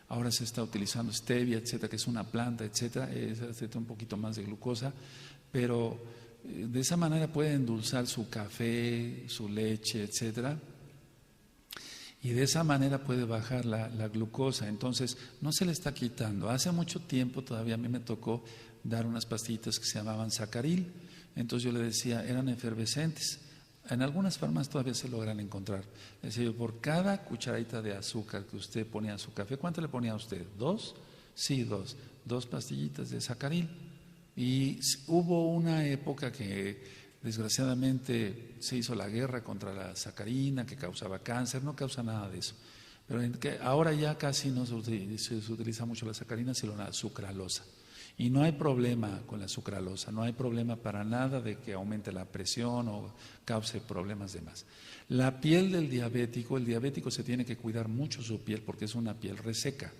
ahora se está utilizando stevia, etcétera, que es una planta, etcétera, tiene un poquito más de glucosa, pero de esa manera puede endulzar su café, su leche, etcétera, y de esa manera puede bajar la glucosa. Entonces no se le está quitando. Hace mucho tiempo todavía a mí me tocó dar unas pastillitas que se llamaban sacaril. Entonces yo le decía, eran efervescentes. En algunas farmacias todavía se logran encontrar. Le decía yo, por cada cucharadita de azúcar que usted ponía a su café, ¿cuánto le ponía a usted? ¿2? Sí, 2. 2 pastillitas de sacaril. Y hubo una época que desgraciadamente se hizo la guerra contra la sacarina, que causaba cáncer, no causa nada de eso. Pero ahora ya casi no se utiliza mucho la sacarina, sino la sucralosa. Y no hay problema con la sucralosa, no hay problema para nada de que aumente la presión o cause problemas de más. La piel del diabético, el diabético se tiene que cuidar mucho su piel porque es una piel reseca.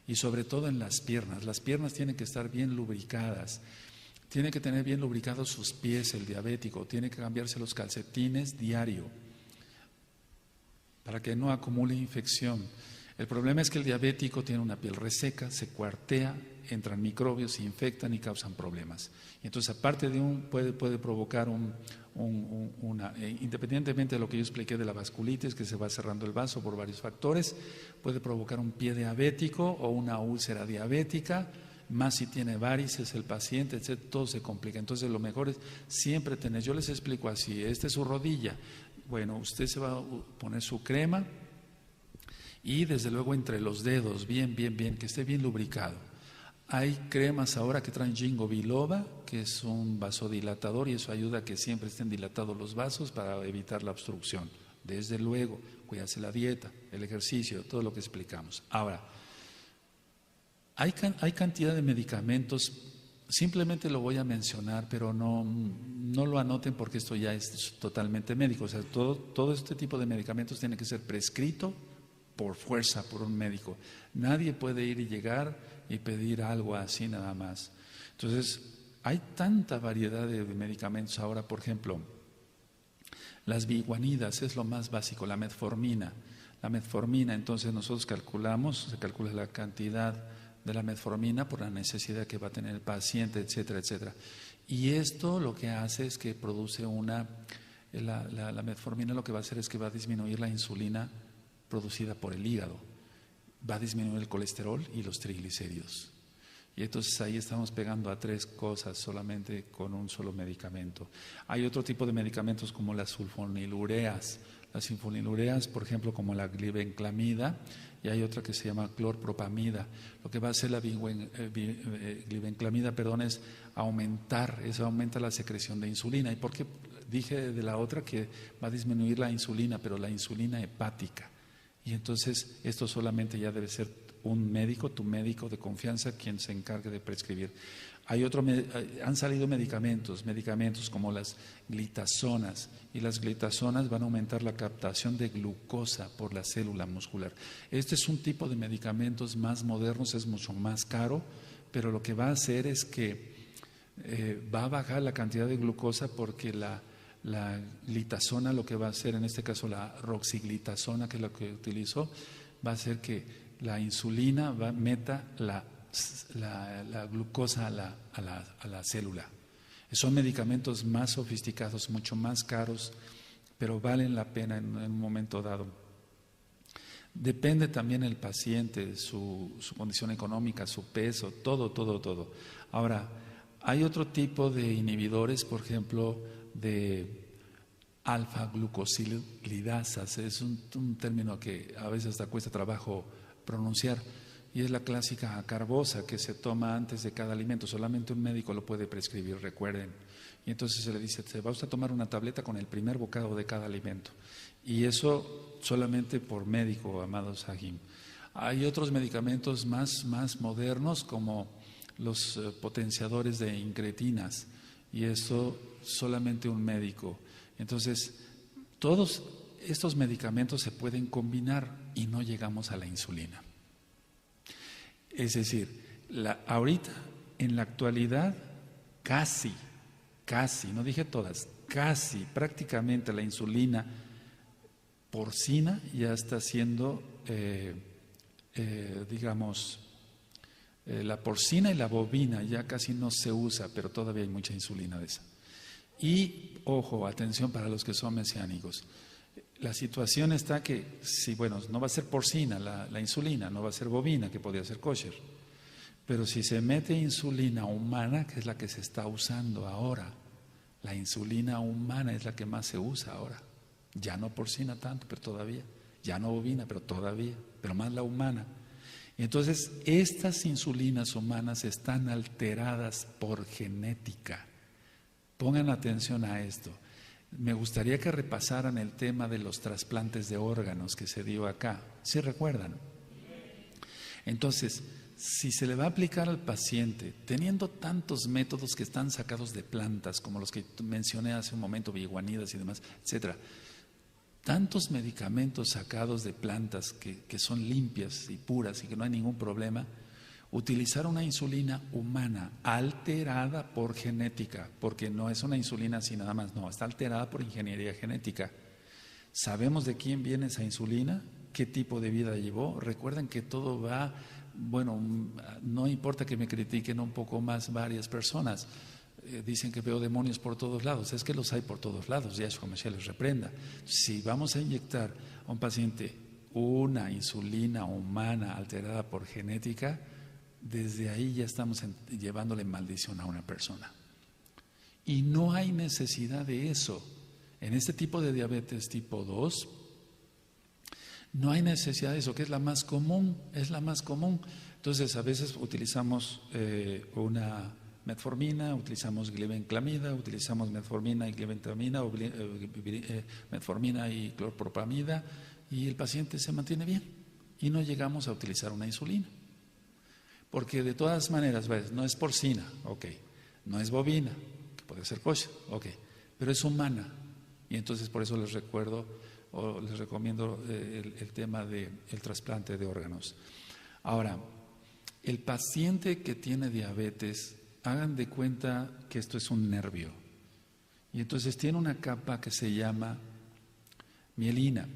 Y sobre todo en las piernas tienen que estar bien lubricadas, tiene que tener bien lubricados sus pies el diabético, tiene que cambiarse los calcetines diario para que no acumule infección. El problema es que el diabético tiene una piel reseca, se cuartea entran microbios, infectan y causan problemas. Y entonces, aparte de puede provocar independientemente de lo que yo expliqué de la vasculitis, que se va cerrando el vaso por varios factores, puede provocar un pie diabético o una úlcera diabética, más si tiene varices el paciente, etc., todo se complica. Entonces lo mejor es siempre tener, yo les explico así, esta es su rodilla, bueno, usted se va a poner su crema y desde luego entre los dedos, bien, que esté bien lubricado. Hay cremas ahora que traen ginkgo biloba, que es un vasodilatador y eso ayuda a que siempre estén dilatados los vasos para evitar la obstrucción. Desde luego, cuídase la dieta, el ejercicio, todo lo que explicamos. Ahora, hay cantidad de medicamentos, simplemente lo voy a mencionar, pero no lo anoten porque esto ya es totalmente médico. O sea, todo este tipo de medicamentos tiene que ser prescrito por fuerza, por un médico. Nadie puede ir y llegar y pedir algo así nada más. Entonces, hay tanta variedad de medicamentos ahora, por ejemplo, las biguanidas es lo más básico, la metformina. La metformina, entonces nosotros se calcula la cantidad de la metformina por la necesidad que va a tener el paciente, etcétera, etcétera. Y esto lo que hace es que produce la metformina lo que va a hacer es que va a disminuir la insulina producida por el hígado, va a disminuir el colesterol y los triglicéridos. Y entonces ahí estamos pegando a 3 cosas solamente con un solo medicamento. Hay otro tipo de medicamentos como las sulfonilureas. Las sulfonilureas, por ejemplo, como la glibenclamida, y hay otra que se llama clorpropamida. Lo que va a hacer la glibenclamida, es aumentar, eso aumenta la secreción de insulina. ¿Y por qué dije de la otra que va a disminuir la insulina, pero la insulina hepática? Y entonces esto solamente ya debe ser un médico, tu médico de confianza, quien se encargue de prescribir. Han salido medicamentos como las glitazonas, y las glitazonas van a aumentar la captación de glucosa por la célula muscular. Este es un tipo de medicamentos más modernos, es mucho más caro, pero lo que va a hacer es que va a bajar la cantidad de glucosa porque la glitazona lo que va a hacer, en este caso la roxiglitazona, que es lo que utilizo, va a hacer que la insulina meta la glucosa a la célula. Son medicamentos más sofisticados, mucho más caros, pero valen la pena en un momento dado. Depende también el paciente, su condición económica, su peso, todo. Ahora, hay otro tipo de inhibidores, por ejemplo, de alfa-glucosilidasas. Es un término que a veces hasta cuesta trabajo pronunciar, y es la clásica carbosa que se toma antes de cada alimento. Solamente un médico lo puede prescribir, recuerden. Y entonces se le dice, se va usted a tomar una tableta con el primer bocado de cada alimento. Y eso solamente por médico, amado Sahim. Hay otros medicamentos más modernos como los potenciadores de incretinas, y eso solamente un médico. Entonces, todos estos medicamentos se pueden combinar y no llegamos a la insulina. Es decir, ahorita, en la actualidad, casi, no dije todas, casi, prácticamente la insulina porcina ya está siendo, la porcina y la bovina ya casi no se usa, pero todavía hay mucha insulina de esa. Y, ojo, atención para los que son mesiánicos. La situación está que, no va a ser porcina la insulina, no va a ser bovina, que podría ser kosher. Pero si se mete insulina humana, que es la que se está usando ahora, la insulina humana es la que más se usa ahora. Ya no porcina tanto, pero todavía. Ya no bovina, pero todavía. Pero más la humana. Y entonces, estas insulinas humanas están alteradas por genética. Pongan atención a esto. Me gustaría que repasaran el tema de los trasplantes de órganos que se dio acá. ¿Sí recuerdan? Entonces, si se le va a aplicar al paciente, teniendo tantos métodos que están sacados de plantas, como los que mencioné hace un momento, biguanidas y demás, etcétera, tantos medicamentos sacados de plantas que son limpias y puras y que no hay ningún problema, utilizar una insulina humana alterada por genética, porque no es una insulina así nada más, no, está alterada por ingeniería genética. ¿Sabemos de quién viene esa insulina? ¿Qué tipo de vida llevó? Recuerden que todo va bueno, no importa que me critiquen un poco más varias personas. Dicen que veo demonios por todos lados. Es que los hay por todos lados, Yahshua Mashiach les reprenda. Si vamos a inyectar a un paciente una insulina humana alterada por genética, desde ahí ya estamos llevándole maldición a una persona. Y no hay necesidad de eso. En este tipo de diabetes tipo 2, no hay necesidad de eso, que es la más común, es la más común. Entonces, a veces utilizamos una metformina, utilizamos glibenclamida, utilizamos metformina y glibentamina, o metformina y clorpropamida, y el paciente se mantiene bien. Y no llegamos a utilizar una insulina. Porque de todas maneras, no es porcina, ok, no es bovina, que puede ser kosher, ok, pero es humana. Y entonces por eso les recuerdo o les recomiendo el tema del trasplante de órganos. Ahora, el paciente que tiene diabetes, hagan de cuenta que esto es un nervio. Y entonces tiene una capa que se llama mielina.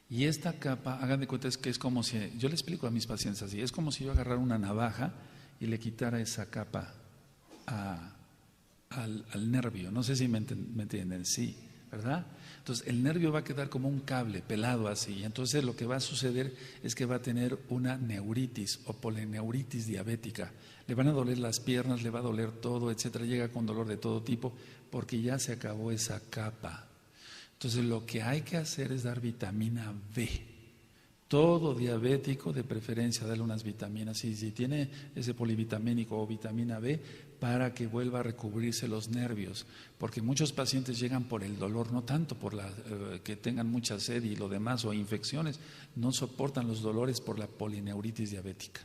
Y esta capa, hagan de cuenta que es como si, yo le explico a mis pacientes así, es como si yo agarrara una navaja y le quitara esa capa al nervio. No sé si me entienden, sí, ¿verdad? Entonces el nervio va a quedar como un cable pelado así, y entonces lo que va a suceder es que va a tener una neuritis o polineuritis diabética. Le van a doler las piernas, le va a doler todo, etcétera, llega con dolor de todo tipo porque ya se acabó esa capa. Entonces lo que hay que hacer es dar vitamina B. Todo diabético, de preferencia, darle unas vitaminas, y si tiene ese polivitamínico o vitamina B, para que vuelva a recubrirse los nervios, porque muchos pacientes llegan por el dolor, no tanto por que tengan mucha sed y lo demás, o infecciones, no soportan los dolores por la polineuritis diabética.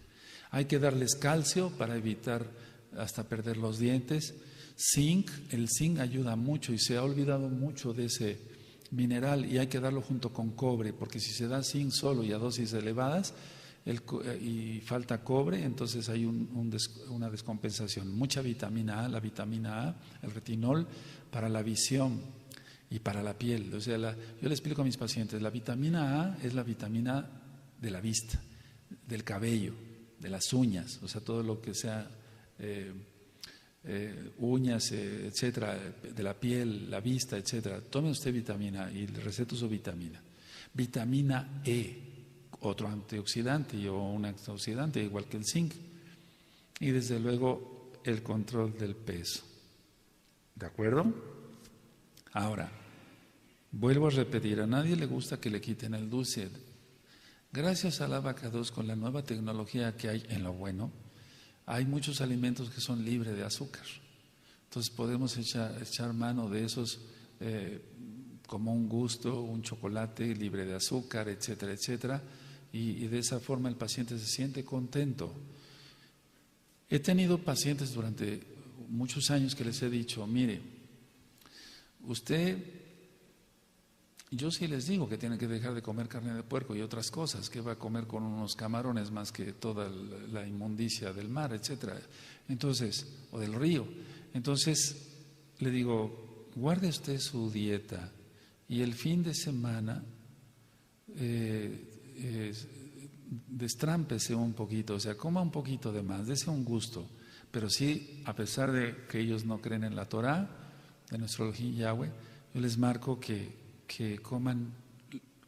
Hay que darles calcio para evitar hasta perder los dientes. Zinc, el zinc ayuda mucho y se ha olvidado mucho de ese mineral, y hay que darlo junto con cobre, porque si se da zinc solo y a dosis elevadas y falta cobre, entonces hay una descompensación. Mucha vitamina A, la vitamina A, el retinol, para la visión y para la piel. O sea, yo le explico a mis pacientes, la vitamina A es la vitamina de la vista, del cabello, de las uñas, o sea, todo lo que sea uñas, etcétera, de la piel, la vista, etcétera. Tome usted vitamina y le receto su vitamina. Vitamina E, otro antioxidante o un antioxidante igual que el zinc. Y desde luego el control del peso. ¿De acuerdo? Ahora, vuelvo a repetir, a nadie le gusta que le quiten el dulce. Gracias al Abacados, con la nueva tecnología que hay en lo bueno, hay muchos alimentos que son libres de azúcar. Entonces podemos echar mano de esos como un gusto, un chocolate libre de azúcar, etcétera, etcétera. Y de esa forma el paciente se siente contento. He tenido pacientes durante muchos años que les he dicho, mire, yo sí les digo que tienen que dejar de comer carne de puerco y otras cosas, que va a comer con unos camarones más que toda la inmundicia del mar, etcétera. Entonces, o del río. Entonces, le digo, guarde usted su dieta y el fin de semana destrámpese un poquito, o sea, coma un poquito de más, dese un gusto. Pero sí, a pesar de que ellos no creen en la Torah, de nuestro Elohim Yahweh, yo les marco que coman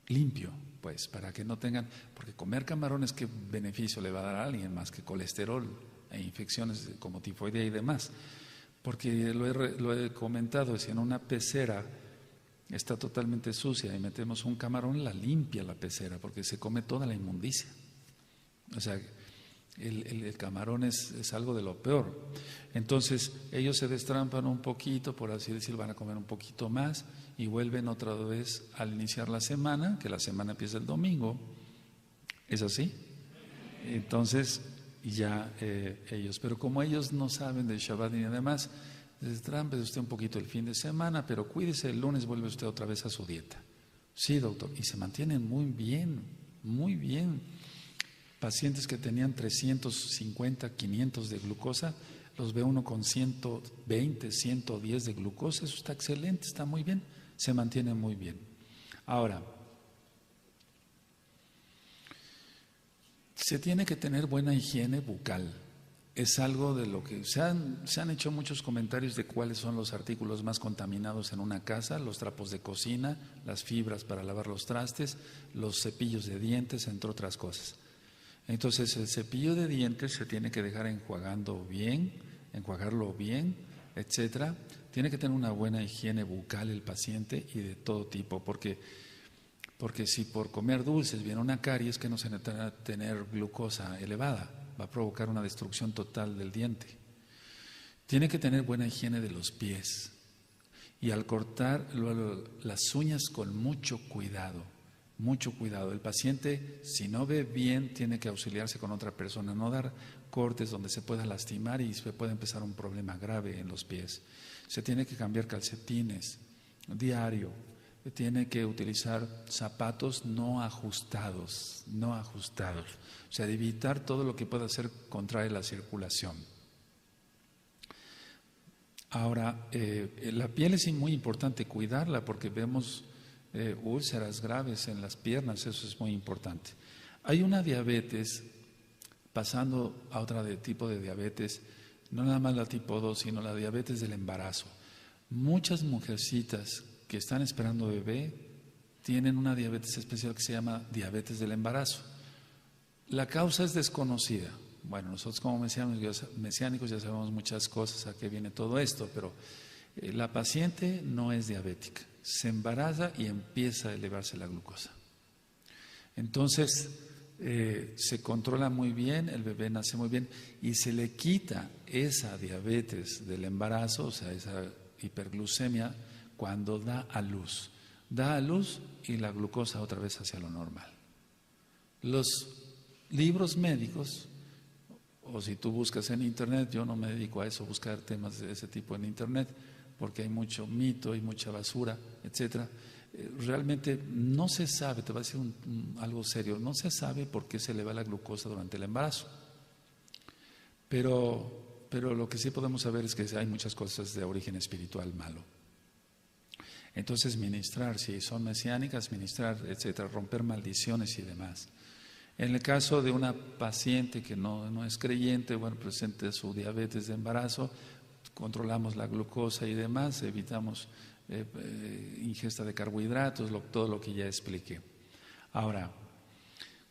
limpio, pues, para que no tengan, porque comer camarones, ¿qué beneficio le va a dar a alguien más que colesterol e infecciones como tifoidea y demás? Porque lo he comentado, si en una pecera está totalmente sucia y metemos un camarón, la limpia la pecera, porque se come toda la inmundicia. O sea, el camarón es algo de lo peor. Entonces ellos se destrampan un poquito, por así decir, van a comer un poquito más y vuelven otra vez al iniciar la semana, que la semana empieza el domingo. ¿Es así? Entonces ya ellos, pero como ellos no saben del Shabbat ni además, destrámpese usted un poquito el fin de semana, pero cuídese, el lunes vuelve usted otra vez a su dieta. Sí, doctor, y se mantienen muy bien, muy bien. Pacientes que tenían 350, 500 de glucosa, los ve uno con 120, 110 de glucosa, eso está excelente, está muy bien, se mantiene muy bien. Ahora, Se tiene que tener buena higiene bucal. Es algo de lo que se han hecho muchos comentarios de cuáles son los artículos más contaminados en una casa: los trapos de cocina, las fibras para lavar los trastes, los cepillos de dientes, entre otras cosas. Entonces el cepillo de dientes se tiene que dejar enjuagarlo bien, etcétera. Tiene que tener una buena higiene bucal el paciente, y de todo tipo, porque si por comer dulces viene una caries, que no se necesita tener glucosa elevada, va a provocar una destrucción total del diente. Tiene que tener buena higiene de los pies, y al cortar las uñas con mucho cuidado. Mucho cuidado. El paciente, si no ve bien, tiene que auxiliarse con otra persona, no dar cortes donde se pueda lastimar y se puede empezar un problema grave en los pies. Se tiene que cambiar calcetines diario. Tiene que utilizar zapatos no ajustados, o sea, de evitar todo lo que pueda hacer contraer la circulación. Ahora, la piel es muy importante cuidarla, porque vemos úlceras graves en las piernas, eso es muy importante. Hay una diabetes, pasando a otra tipo de diabetes, no nada más la tipo 2, sino la diabetes del embarazo. Muchas mujercitas que están esperando bebé tienen una diabetes especial que se llama diabetes del embarazo. La causa es desconocida. Bueno, nosotros como mesiánicos ya sabemos muchas cosas, a qué viene todo esto, pero la paciente no es diabética, se embaraza y empieza a elevarse la glucosa. Entonces se controla muy bien, el bebé nace muy bien y se le quita esa diabetes del embarazo, o sea, esa hiperglucemia, cuando da a luz. Da a luz y la glucosa otra vez hacia lo normal. Los libros médicos, o si tú buscas en internet, yo no me dedico a eso, buscar temas de ese tipo en internet, porque hay mucho mito y mucha basura, etcétera. Realmente no se sabe, te voy a decir algo serio, no se sabe por qué se eleva la glucosa durante el embarazo. Pero lo que sí podemos saber es que hay muchas cosas de origen espiritual malo. Entonces ministrar, si son mesiánicas, ministrar, etcétera, romper maldiciones y demás. En el caso de una paciente que no es creyente, bueno, presente su diabetes de embarazo, controlamos la glucosa y demás, evitamos ingesta de carbohidratos, todo lo que ya expliqué. Ahora,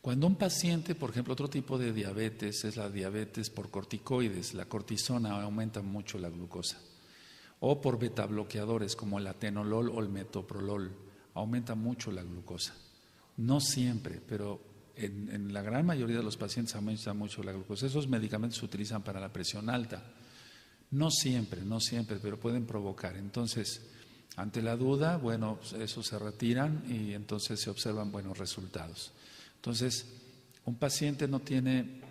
cuando un paciente, por ejemplo, otro tipo de diabetes es la diabetes por corticoides, la cortisona aumenta mucho la glucosa, o por betabloqueadores como el atenolol o el metoprolol, aumenta mucho la glucosa. No siempre, pero en la gran mayoría de los pacientes aumenta mucho la glucosa. Esos medicamentos se utilizan para la presión alta. No siempre, pero pueden provocar. Entonces, ante la duda, bueno, esos se retiran y entonces se observan buenos resultados. Entonces, un paciente no tiene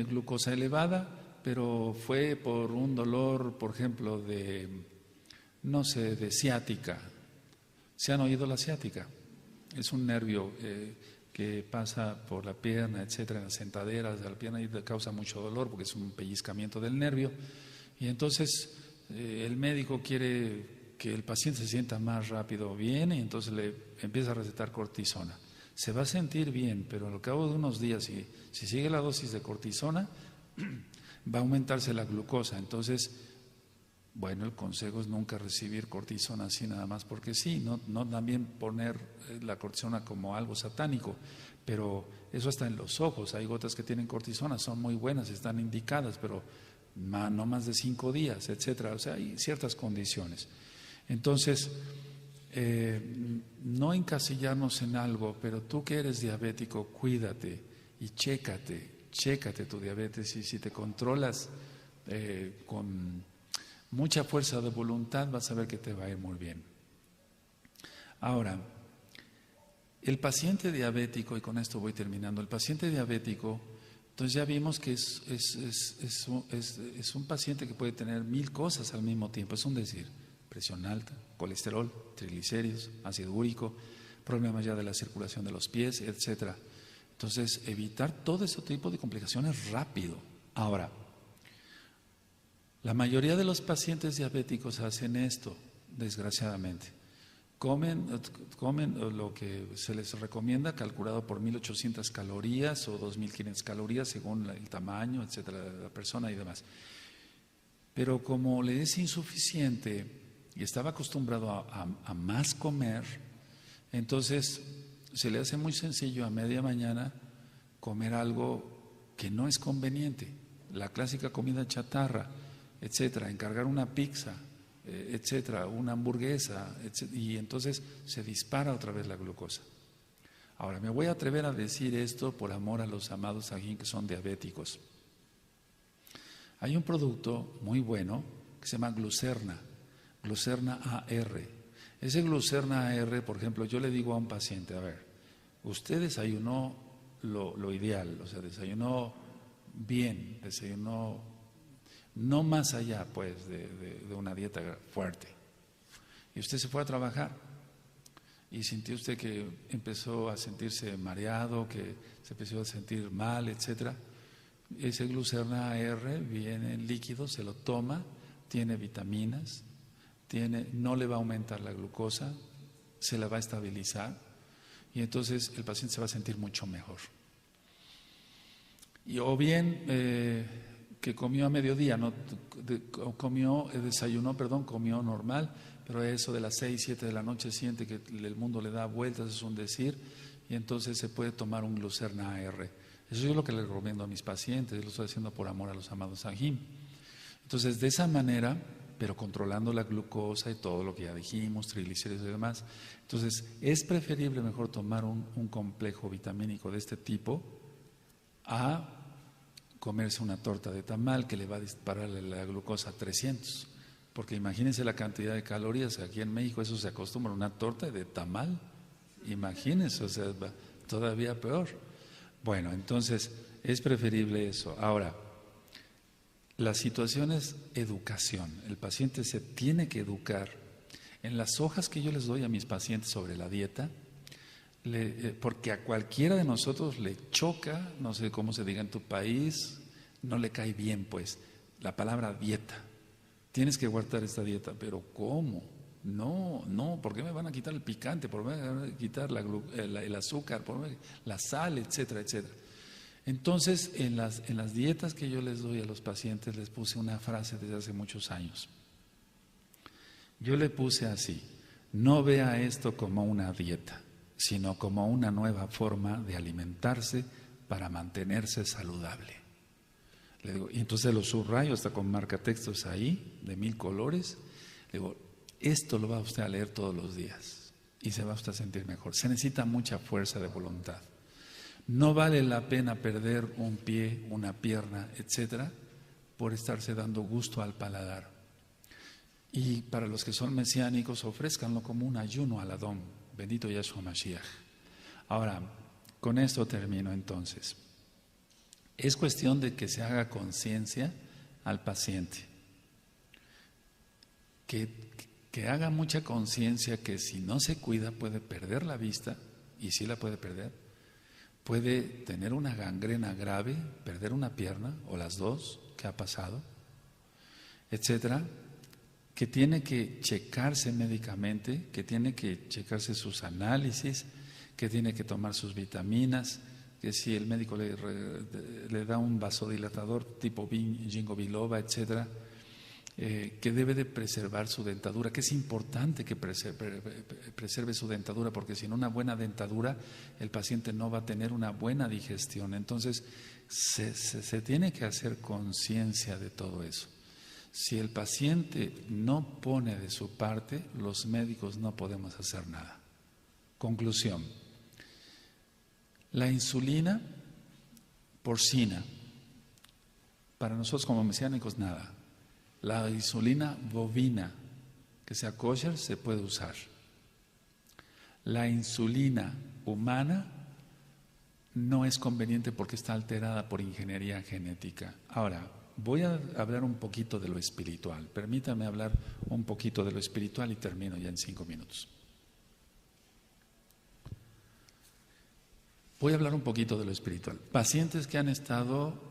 glucosa elevada, pero fue por un dolor, por ejemplo, de ciática. ¿Se han oído la ciática? Es un nervio que pasa por la pierna, etcétera, en las sentaderas de la pierna, y causa mucho dolor porque es un pellizcamiento del nervio. Y entonces el médico quiere que el paciente se sienta más rápido bien, y entonces le empieza a recetar cortisona. Se va a sentir bien, pero al cabo de unos días, si sigue la dosis de cortisona, va a aumentarse la glucosa. Entonces, bueno, el consejo es nunca recibir cortisona así nada más porque sí, no también poner la cortisona como algo satánico, pero eso está en los ojos. Hay gotas que tienen cortisona, son muy buenas, están indicadas, pero no más de 5 días, etcétera. O sea, hay ciertas condiciones. Entonces, no encasillarnos en algo, pero tú que eres diabético, cuídate y chécate tu diabetes, y si te controlas con mucha fuerza de voluntad, vas a ver que te va a ir muy bien. Ahora, el paciente diabético, y con esto voy terminando, el paciente diabético, entonces ya vimos que es un paciente que puede tener 1000 cosas al mismo tiempo, es un decir, presión alta, colesterol, triglicéridos, ácido úrico, problemas ya de la circulación de los pies, etcétera. Entonces, evitar todo ese tipo de complicaciones rápido. Ahora, la mayoría de los pacientes diabéticos hacen esto, desgraciadamente. comen lo que se les recomienda, calculado por 1.800 calorías o 2.500 calorías según el tamaño, etcétera, de la persona y demás. Pero como le es insuficiente y estaba acostumbrado a más comer, entonces se le hace muy sencillo a media mañana comer algo que no es conveniente, la clásica comida chatarra, etcétera, encargar una pizza, etcétera, una hamburguesa, etcétera, y entonces se dispara otra vez la glucosa. Ahora, me voy a atrever a decir esto por amor a los amados Sahin que son diabéticos. Hay un producto muy bueno que se llama Glucerna, Glucerna AR. Ese Glucerna AR, por ejemplo, yo le digo a un paciente, a ver, usted desayunó lo ideal, o sea, desayunó bien, desayunó no más allá pues de una dieta fuerte. Y usted se fue a trabajar y sintió usted que empezó a sentirse mareado, que se empezó a sentir mal, etcétera. Ese Glucerna AR viene en líquido, se lo toma, tiene vitaminas, no le va a aumentar la glucosa, se la va a estabilizar y entonces el paciente se va a sentir mucho mejor. Y o bien que comió a mediodía, comió normal, pero eso de las 6, 7 de la noche siente que el mundo le da vueltas, es un decir, y entonces se puede tomar un Glucerna AR. Eso es lo que le recomiendo a mis pacientes, lo estoy haciendo por amor a los amados Sahim. Entonces, de esa manera, pero controlando la glucosa y todo lo que ya dijimos, triglicéridos y demás, entonces es preferible mejor tomar un complejo vitamínico de este tipo a comerse una torta de tamal que le va a disparar la glucosa a 300. Porque imagínense la cantidad de calorías, aquí en México eso se acostumbra, una torta de tamal, imagínense, o sea, todavía peor. Bueno, entonces es preferible eso. Ahora, la situación es educación. El paciente se tiene que educar. En las hojas que yo les doy a mis pacientes sobre la dieta, porque a cualquiera de nosotros le choca, no sé cómo se diga en tu país, no le cae bien pues, la palabra dieta. Tienes que guardar esta dieta, pero ¿cómo? No, ¿por qué me van a quitar el picante? ¿Por qué me van a quitar el azúcar? ¿Por qué la sal, etcétera, etcétera? Entonces, en las dietas que yo les doy a los pacientes, les puse una frase desde hace muchos años. Yo le puse así: no vea esto como una dieta, sino como una nueva forma de alimentarse para mantenerse saludable. Le digo, y entonces lo subrayo hasta con marcatextos ahí, de 1000 colores. Le digo, esto lo va usted a leer todos los días y se va usted a sentir mejor. Se necesita mucha fuerza de voluntad. No vale la pena perder un pie, una pierna, etcétera, por estarse dando gusto al paladar. Y para los que son mesiánicos, ofrézcanlo como un ayuno al Adón. Bendito Yahshua Mashiach. Ahora, con esto termino entonces. Es cuestión de que se haga conciencia al paciente. Que haga mucha conciencia que si no se cuida puede perder la vista, y sí la puede perder. Puede tener una gangrena grave, perder una pierna o las dos, que ha pasado, etcétera. Que tiene que checarse médicamente, que tiene que checarse sus análisis, que tiene que tomar sus vitaminas, que si el médico le da un vasodilatador tipo ginkgo biloba, etcétera, que debe de preservar su dentadura, que es importante que preserve su dentadura, porque sin una buena dentadura el paciente no va a tener una buena digestión. Entonces se tiene que hacer conciencia de todo eso. Si el paciente no pone de su parte, los médicos no podemos hacer nada. Conclusión: la insulina porcina, para nosotros como mesiánicos nada. La insulina bovina, que sea kosher, se puede usar. La insulina humana no es conveniente porque está alterada por ingeniería genética. Ahora, voy a hablar un poquito de lo espiritual. Permítame hablar un poquito de lo espiritual y termino ya en 5 minutos. Voy a hablar un poquito de lo espiritual. Pacientes que han estado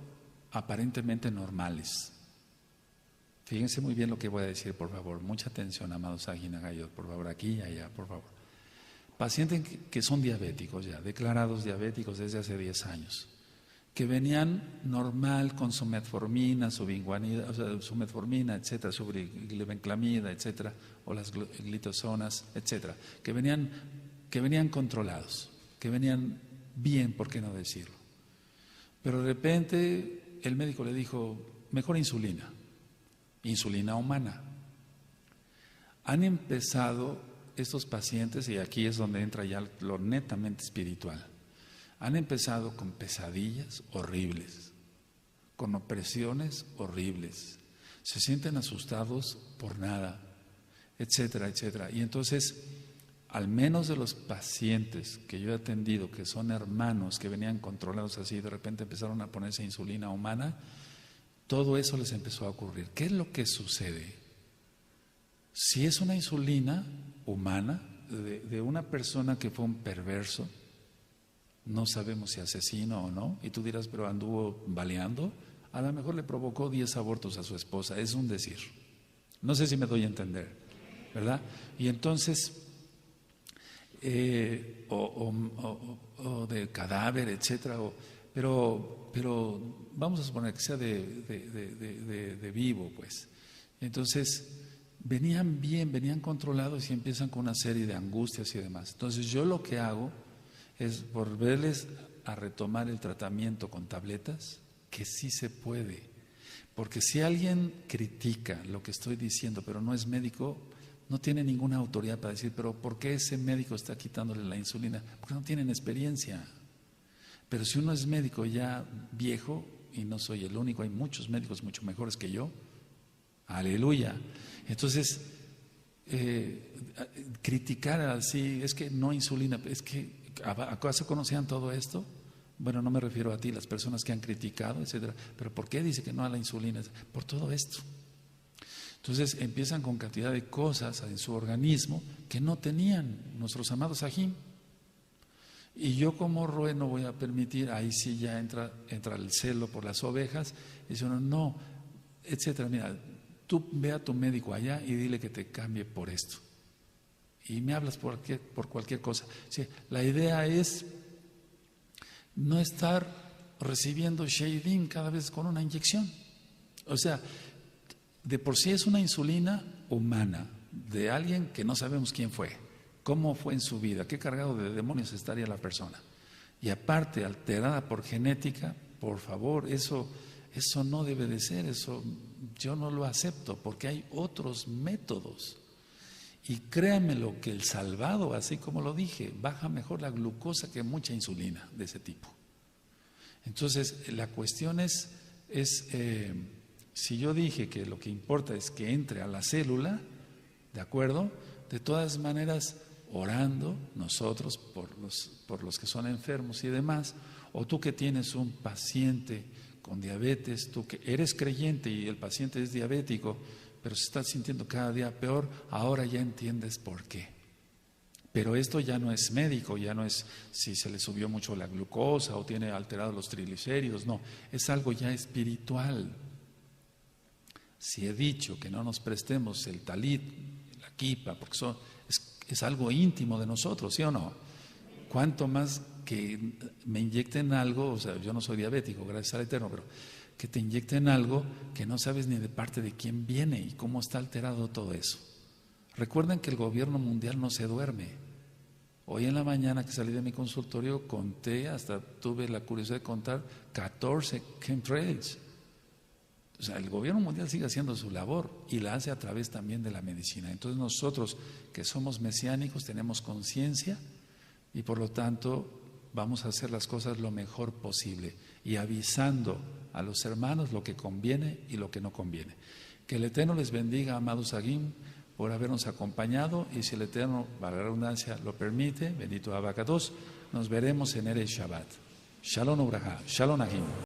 aparentemente normales, Fíjense muy bien lo que voy a decir, por favor. Mucha atención, amados Ajinagayot, por favor, aquí y allá, por favor. Pacientes que son diabéticos ya, declarados diabéticos desde hace 10 años, que venían normal con su metformina, su vinguanida, o sea, su metformina, etcétera, su glibenclamida, etcétera, o las glitozonas, etcétera, que venían controlados, que venían bien, ¿por qué no decirlo? Pero de repente el médico le dijo, mejor insulina humana. Han empezado estos pacientes, y aquí es donde entra ya lo netamente espiritual, han empezado con pesadillas horribles, con opresiones horribles, se sienten asustados por nada, etcétera, etcétera. Y entonces, al menos de los pacientes que yo he atendido, que son hermanos, que venían controlados así, de repente empezaron a ponerse insulina humana, todo eso les empezó a ocurrir. ¿Qué es lo que sucede? Si es una insulina humana de una persona que fue un perverso, no sabemos si asesino o no, y tú dirás, pero anduvo baleando, a lo mejor le provocó 10 abortos a su esposa, es un decir. No sé si me doy a entender, ¿verdad? Y entonces, o de cadáver, etcétera, pero vamos a suponer que sea de vivo, pues. Entonces, venían bien, venían controlados y empiezan con una serie de angustias y demás. Entonces, yo lo que hago es volverles a retomar el tratamiento con tabletas, que sí se puede. Porque si alguien critica lo que estoy diciendo, pero no es médico, no tiene ninguna autoridad para decir, pero ¿por qué ese médico está quitándole la insulina? Porque no tienen experiencia. Pero si uno es médico ya viejo, y no soy el único, hay muchos médicos mucho mejores que yo, aleluya. Entonces, criticar así, es que no insulina, es que ¿acaso conocían todo esto? Bueno, no me refiero a ti, las personas que han criticado, etcétera. Pero ¿por qué dice que no a la insulina? Por todo esto. Entonces empiezan con cantidad de cosas en su organismo que no tenían nuestros amados Ajim. Y yo como Roe no voy a permitir, ahí sí ya entra el celo por las ovejas, y dice uno, no, etcétera. Mira, tú ve a tu médico allá y dile que te cambie por esto. Y me hablas por cualquier cosa. Sí, la idea es no estar recibiendo Sheidim cada vez con una inyección. O sea, de por sí es una insulina humana, de alguien que no sabemos quién fue, cómo fue en su vida, qué cargado de demonios estaría la persona. Y aparte, alterada por genética, por favor, eso no debe de ser, eso yo no lo acepto, porque hay otros métodos. Y créanme lo que el salvado, así como lo dije, baja mejor la glucosa que mucha insulina de ese tipo. Entonces, la cuestión es si yo dije que lo que importa es que entre a la célula, ¿de acuerdo? De todas maneras, orando nosotros por los que son enfermos y demás, o tú que tienes un paciente con diabetes, tú que eres creyente y el paciente es diabético, pero se está sintiendo cada día peor, ahora ya entiendes por qué. Pero esto ya no es médico, ya no es si se le subió mucho la glucosa o tiene alterados los triglicéridos, no, es algo ya espiritual. Si he dicho que no nos prestemos el talit, la kipa, porque es algo íntimo de nosotros, ¿sí o no? Cuanto más que me inyecten algo, o sea, yo no soy diabético, gracias al Eterno, pero que te inyecten algo que no sabes ni de parte de quién viene y cómo está alterado todo eso. Recuerden que el gobierno mundial no se duerme. Hoy en la mañana que salí de mi consultorio conté, hasta tuve la curiosidad de contar 14 chemtrails. O sea, el gobierno mundial sigue haciendo su labor y la hace a través también de la medicina. Entonces nosotros que somos mesiánicos tenemos conciencia y por lo tanto vamos a hacer las cosas lo mejor posible y avisando a los hermanos lo que conviene y lo que no conviene. Que el Eterno les bendiga, amados Agim, por habernos acompañado y si el Eterno, para la redundancia, lo permite, bendito Abacados, nos veremos en Erev Shabbat. Shalom Ubraja, Shalom Agim.